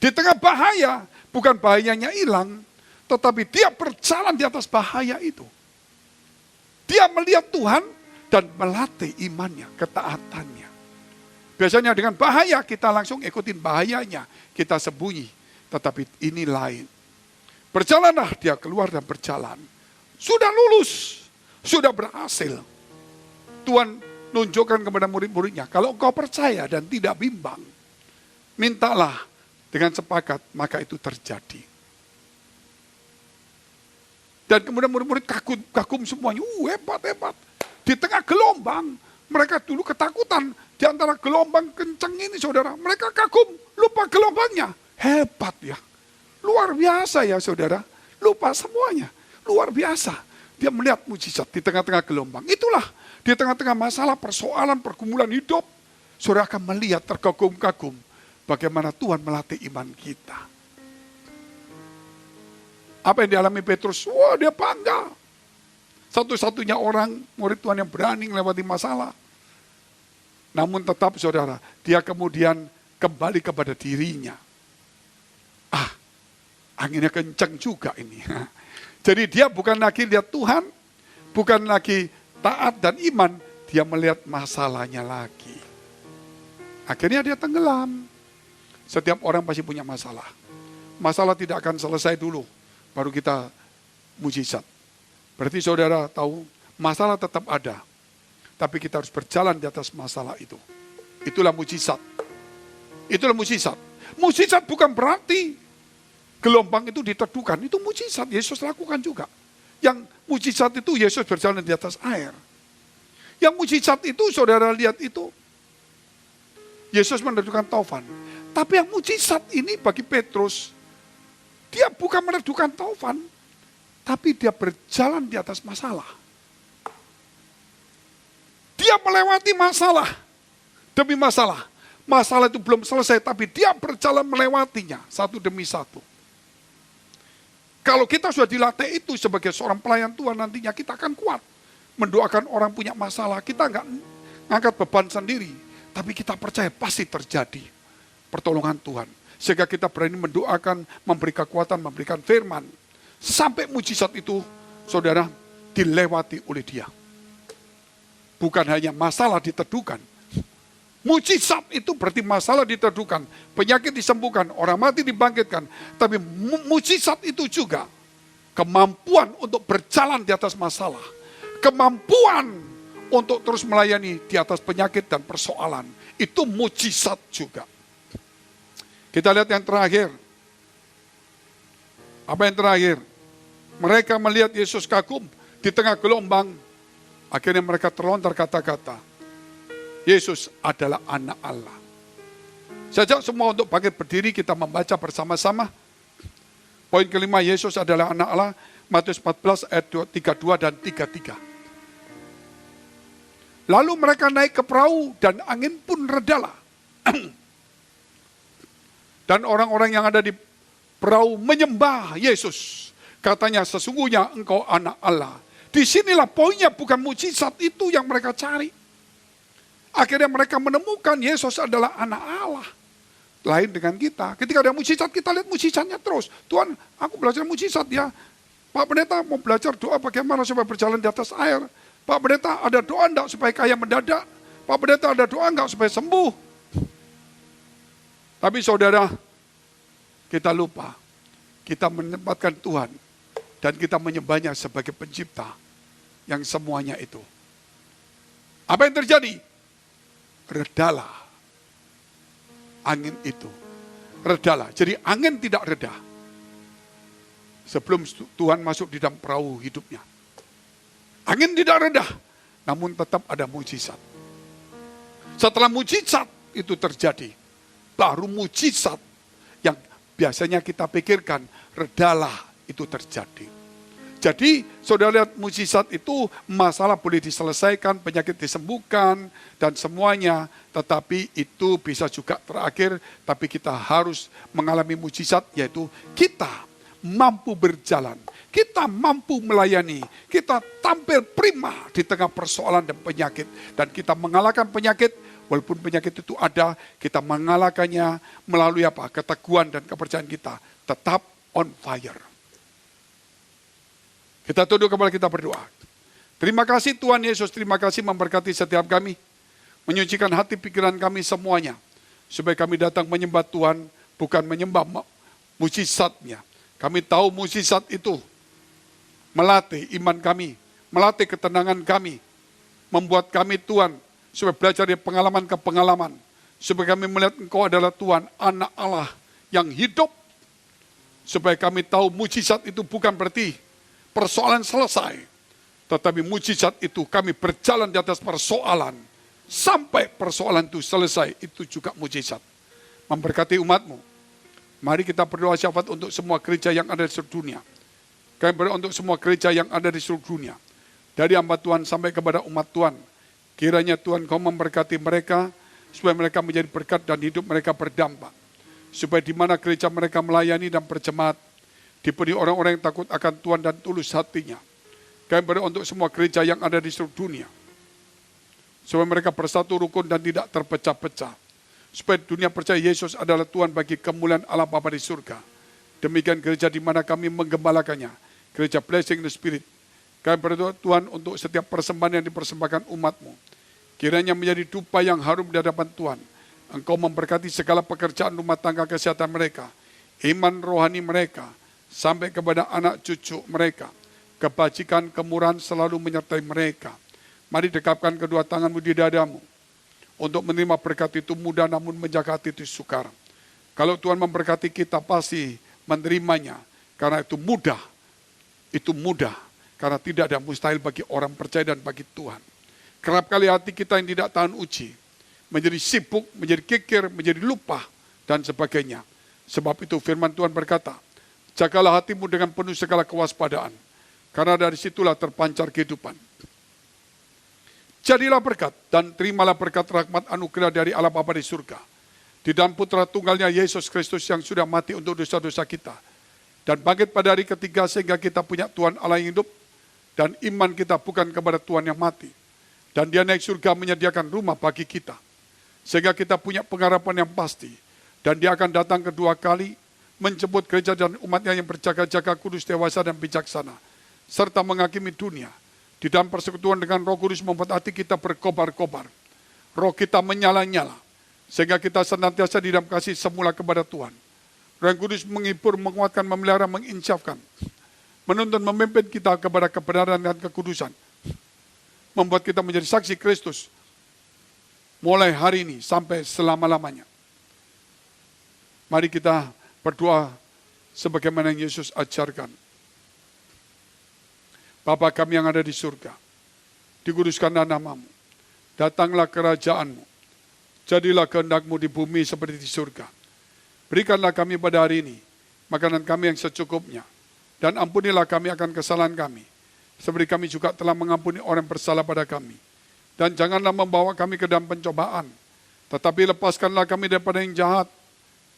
Di tengah bahaya, bukan bahayanya hilang, tetapi dia berjalan di atas bahaya itu. Dia melihat Tuhan dan melatih imannya, ketaatannya. Biasanya dengan bahaya kita langsung ikutin bahayanya, kita sembunyi. Tetapi ini lain. Berjalanlah dia keluar dan berjalan. Sudah lulus, sudah berhasil. Tuhan nunjukkan kepada murid-muridnya, kalau engkau percaya dan tidak bimbang, mintalah dengan sepakat, maka itu terjadi. Dan kemudian murid-murid kagum semuanya, hebat. Di tengah gelombang, mereka dulu ketakutan. Di antara gelombang kencang ini saudara, mereka kagum, lupa gelombangnya. Hebat ya, luar biasa ya saudara, lupa semuanya, luar biasa. Dia melihat mujizat di tengah-tengah gelombang. Itulah, di tengah-tengah masalah, persoalan, pergumulan hidup, saudara akan melihat terkagum-kagum bagaimana Tuhan melatih iman kita. Apa yang dialami Petrus? Wah, dia bangga. Satu-satunya orang murid Tuhan yang berani melewati masalah. Namun tetap saudara, dia kemudian kembali kepada dirinya. Anginnya kencang juga ini. Jadi dia bukan lagi lihat Tuhan, bukan lagi taat dan iman, dia melihat masalahnya lagi. Akhirnya dia tenggelam. Setiap orang pasti punya masalah. Masalah tidak akan selesai dulu, baru kita mujizat. Berarti saudara tahu, masalah tetap ada. Tapi kita harus berjalan di atas masalah itu. Itulah mujizat. Itulah mujizat. Mujizat bukan berarti gelombang itu diteduhkan. Itu mujizat, Yesus lakukan juga. Yang mujizat itu Yesus berjalan di atas air. Yang mujizat itu saudara lihat itu, Yesus meneduhkan taufan. Tapi yang mujizat ini bagi Petrus, dia bukan meneduhkan taufan, tapi dia berjalan di atas masalah. Dia melewati masalah demi masalah. Masalah itu belum selesai, tapi dia berjalan melewatinya satu demi satu. Kalau kita sudah dilatih itu sebagai seorang pelayan Tuhan, nantinya kita akan kuat. Mendoakan orang punya masalah, kita nggak ngangkat beban sendiri. Tapi kita percaya pasti terjadi pertolongan Tuhan. Sehingga kita berani mendoakan, memberi kekuatan, memberikan firman. Sampai mujizat itu, saudara, dilewati oleh dia. Bukan hanya masalah diteduhkan. Mujizat itu berarti masalah diteduhkan, penyakit disembuhkan, orang mati dibangkitkan. Tapi mujizat itu juga kemampuan untuk berjalan di atas masalah. Kemampuan untuk terus melayani di atas penyakit dan persoalan. Itu mujizat juga. Kita lihat yang terakhir. Apa yang terakhir? Mereka melihat Yesus kagum di tengah gelombang. Akhirnya mereka terlontar kata-kata, Yesus adalah anak Allah. Saya ajak semua untuk bangkit berdiri, kita membaca bersama-sama. Poin kelima, Yesus adalah anak Allah. Matius 14 ayat 32 dan 33. Lalu mereka naik ke perahu dan angin pun redalah. Dan orang-orang yang ada di perahu menyembah Yesus. Katanya, sesungguhnya engkau anak Allah. Disinilah poinnya, bukan mujizat itu yang mereka cari. Akhirnya mereka menemukan Yesus adalah anak Allah. Lain dengan kita. Ketika ada mujizat, kita lihat mujizatnya terus. Tuhan, aku belajar mujizat ya. Pak Pendeta mau belajar doa bagaimana supaya berjalan di atas air. Pak Pendeta ada doa enggak supaya kaya mendadak? Pak Pendeta ada doa enggak supaya sembuh? Tapi saudara, kita lupa. Kita menempatkan Tuhan dan kita menyembahnya sebagai pencipta yang semuanya itu. Apa yang terjadi? Redalah angin itu. Redalah. Jadi angin tidak reda sebelum Tuhan masuk di dalam perahu hidupnya. Angin tidak reda, namun tetap ada mujizat. Setelah mujizat itu terjadi, baru mujizat yang biasanya kita pikirkan, redalah itu terjadi. Jadi saudara lihat, mujizat itu masalah boleh diselesaikan, penyakit disembuhkan, dan semuanya. Tetapi itu bisa juga terakhir, tapi kita harus mengalami mujizat, yaitu kita mampu berjalan, kita mampu melayani, kita tampil prima di tengah persoalan dan penyakit. Dan kita mengalahkan penyakit, walaupun penyakit itu ada, kita mengalahkannya melalui apa? Keteguhan dan kepercayaan kita. Tetap on fire. Kita tunduk kepala, kita berdoa. Terima kasih Tuhan Yesus, terima kasih memberkati setiap kami. Menyucikan hati pikiran kami semuanya. Supaya kami datang menyembah Tuhan, bukan menyembah mujizatnya. Kami tahu mujizat itu melatih iman kami, melatih ketenangan kami, membuat kami Tuhan, supaya belajar dari pengalaman ke pengalaman, supaya kami melihat Engkau adalah Tuhan, anak Allah yang hidup, supaya kami tahu mujizat itu bukan berarti persoalan selesai, tetapi mujizat itu kami berjalan di atas persoalan, sampai persoalan itu selesai, itu juga mujizat. Memberkati umat-Mu. Mari kita berdoa syafaat untuk semua gereja yang ada di seluruh dunia. Kami berdoa untuk semua gereja yang ada di seluruh dunia. Dari hamba Tuhan sampai kepada umat Tuhan. Kiranya Tuhan Kau memberkati mereka, supaya mereka menjadi berkat dan hidup mereka berdampak. Supaya di mana gereja mereka melayani dan berjemaat, dipenuhi orang-orang yang takut akan Tuhan dan tulus hatinya. Kami berdoa untuk semua gereja yang ada di seluruh dunia. Supaya mereka bersatu rukun dan tidak terpecah-pecah. Supaya dunia percaya Yesus adalah Tuhan bagi kemuliaan Allah Bapa di surga. Demikian gereja di mana kami menggembalakannya. Gereja Blessing in the Spirit. Kami berdoa Tuhan untuk setiap persembahan yang dipersembahkan umat-Mu. Kiranya menjadi dupa yang harum di hadapan Tuhan. Engkau memberkati segala pekerjaan rumah tangga, kesehatan mereka. Iman rohani mereka. Sampai kepada anak cucu mereka. Kebajikan, kemurahan selalu menyertai mereka. Mari dekapkan kedua tangan-Mu di dadamu. Untuk menerima berkat itu mudah, namun menjaga hati itu sukar. Kalau Tuhan memberkati kita, pasti menerimanya. Karena itu mudah. Itu mudah. Karena tidak ada mustahil bagi orang percaya dan bagi Tuhan. Kerap kali hati kita yang tidak tahan uji. Menjadi sibuk, menjadi kikir, menjadi lupa, dan sebagainya. Sebab itu firman Tuhan berkata, jagalah hatimu dengan penuh segala kewaspadaan. Karena dari situlah terpancar kehidupan. Jadilah berkat dan terimalah berkat rahmat anugerah dari Allah Bapa di surga. Di dalam putra tunggalnya Yesus Kristus yang sudah mati untuk dosa-dosa kita. Dan bangkit pada hari ketiga sehingga kita punya Tuhan Allah yang hidup. Dan iman kita bukan kepada Tuhan yang mati. Dan Dia naik surga menyediakan rumah bagi kita. Sehingga kita punya pengharapan yang pasti. Dan Dia akan datang kedua kali menjemput gereja dan umatnya yang berjaga-jaga, kudus, dewasa, dan bijaksana. Serta menghakimi dunia. Di dalam persekutuan dengan Roh Kudus membuat hati kita berkobar-kobar. Roh kita menyala-nyala. Sehingga kita senantiasa di dalam kasih semula kepada Tuhan. Roh Kudus menghibur, menguatkan, memelihara, menginsafkan. Menuntun, memimpin kita kepada kebenaran dan kekudusan. Membuat kita menjadi saksi Kristus. Mulai hari ini sampai selama-lamanya. Mari kita berdoa sebagaimana yang Yesus ajarkan. Bapa kami yang ada di surga, dikuduskanlah nama-Mu, datanglah kerajaan-Mu, jadilah kehendak-Mu di bumi seperti di surga. Berikanlah kami pada hari ini, makanan kami yang secukupnya, Dan ampunilah kami akan kesalahan kami, seperti kami juga telah mengampuni orang yang bersalah pada kami. Dan janganlah membawa kami ke dalam pencobaan, tetapi lepaskanlah kami daripada yang jahat,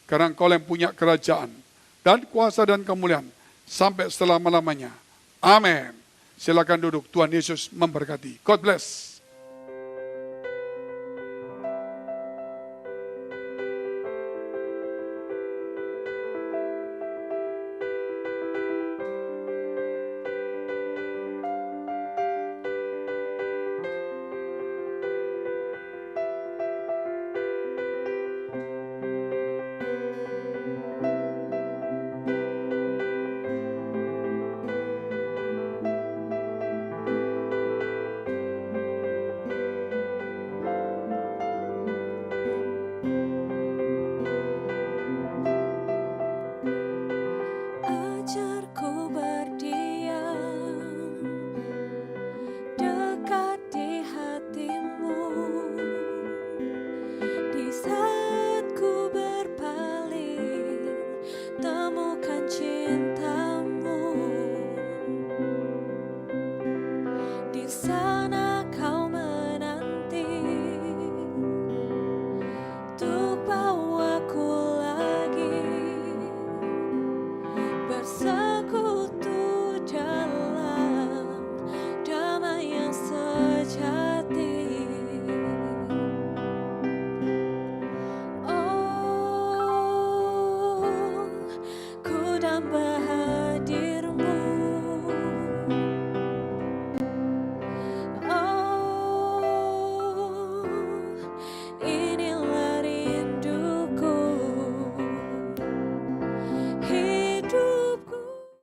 karena Engkau yang punya kerajaan, dan kuasa dan kemuliaan, sampai selama-lamanya. Amin. Silakan duduk, Tuhan Yesus memberkati. God bless. Ajarku berdiam dekat di hatimu, di saat ku berpaling temukan cintamu, di saat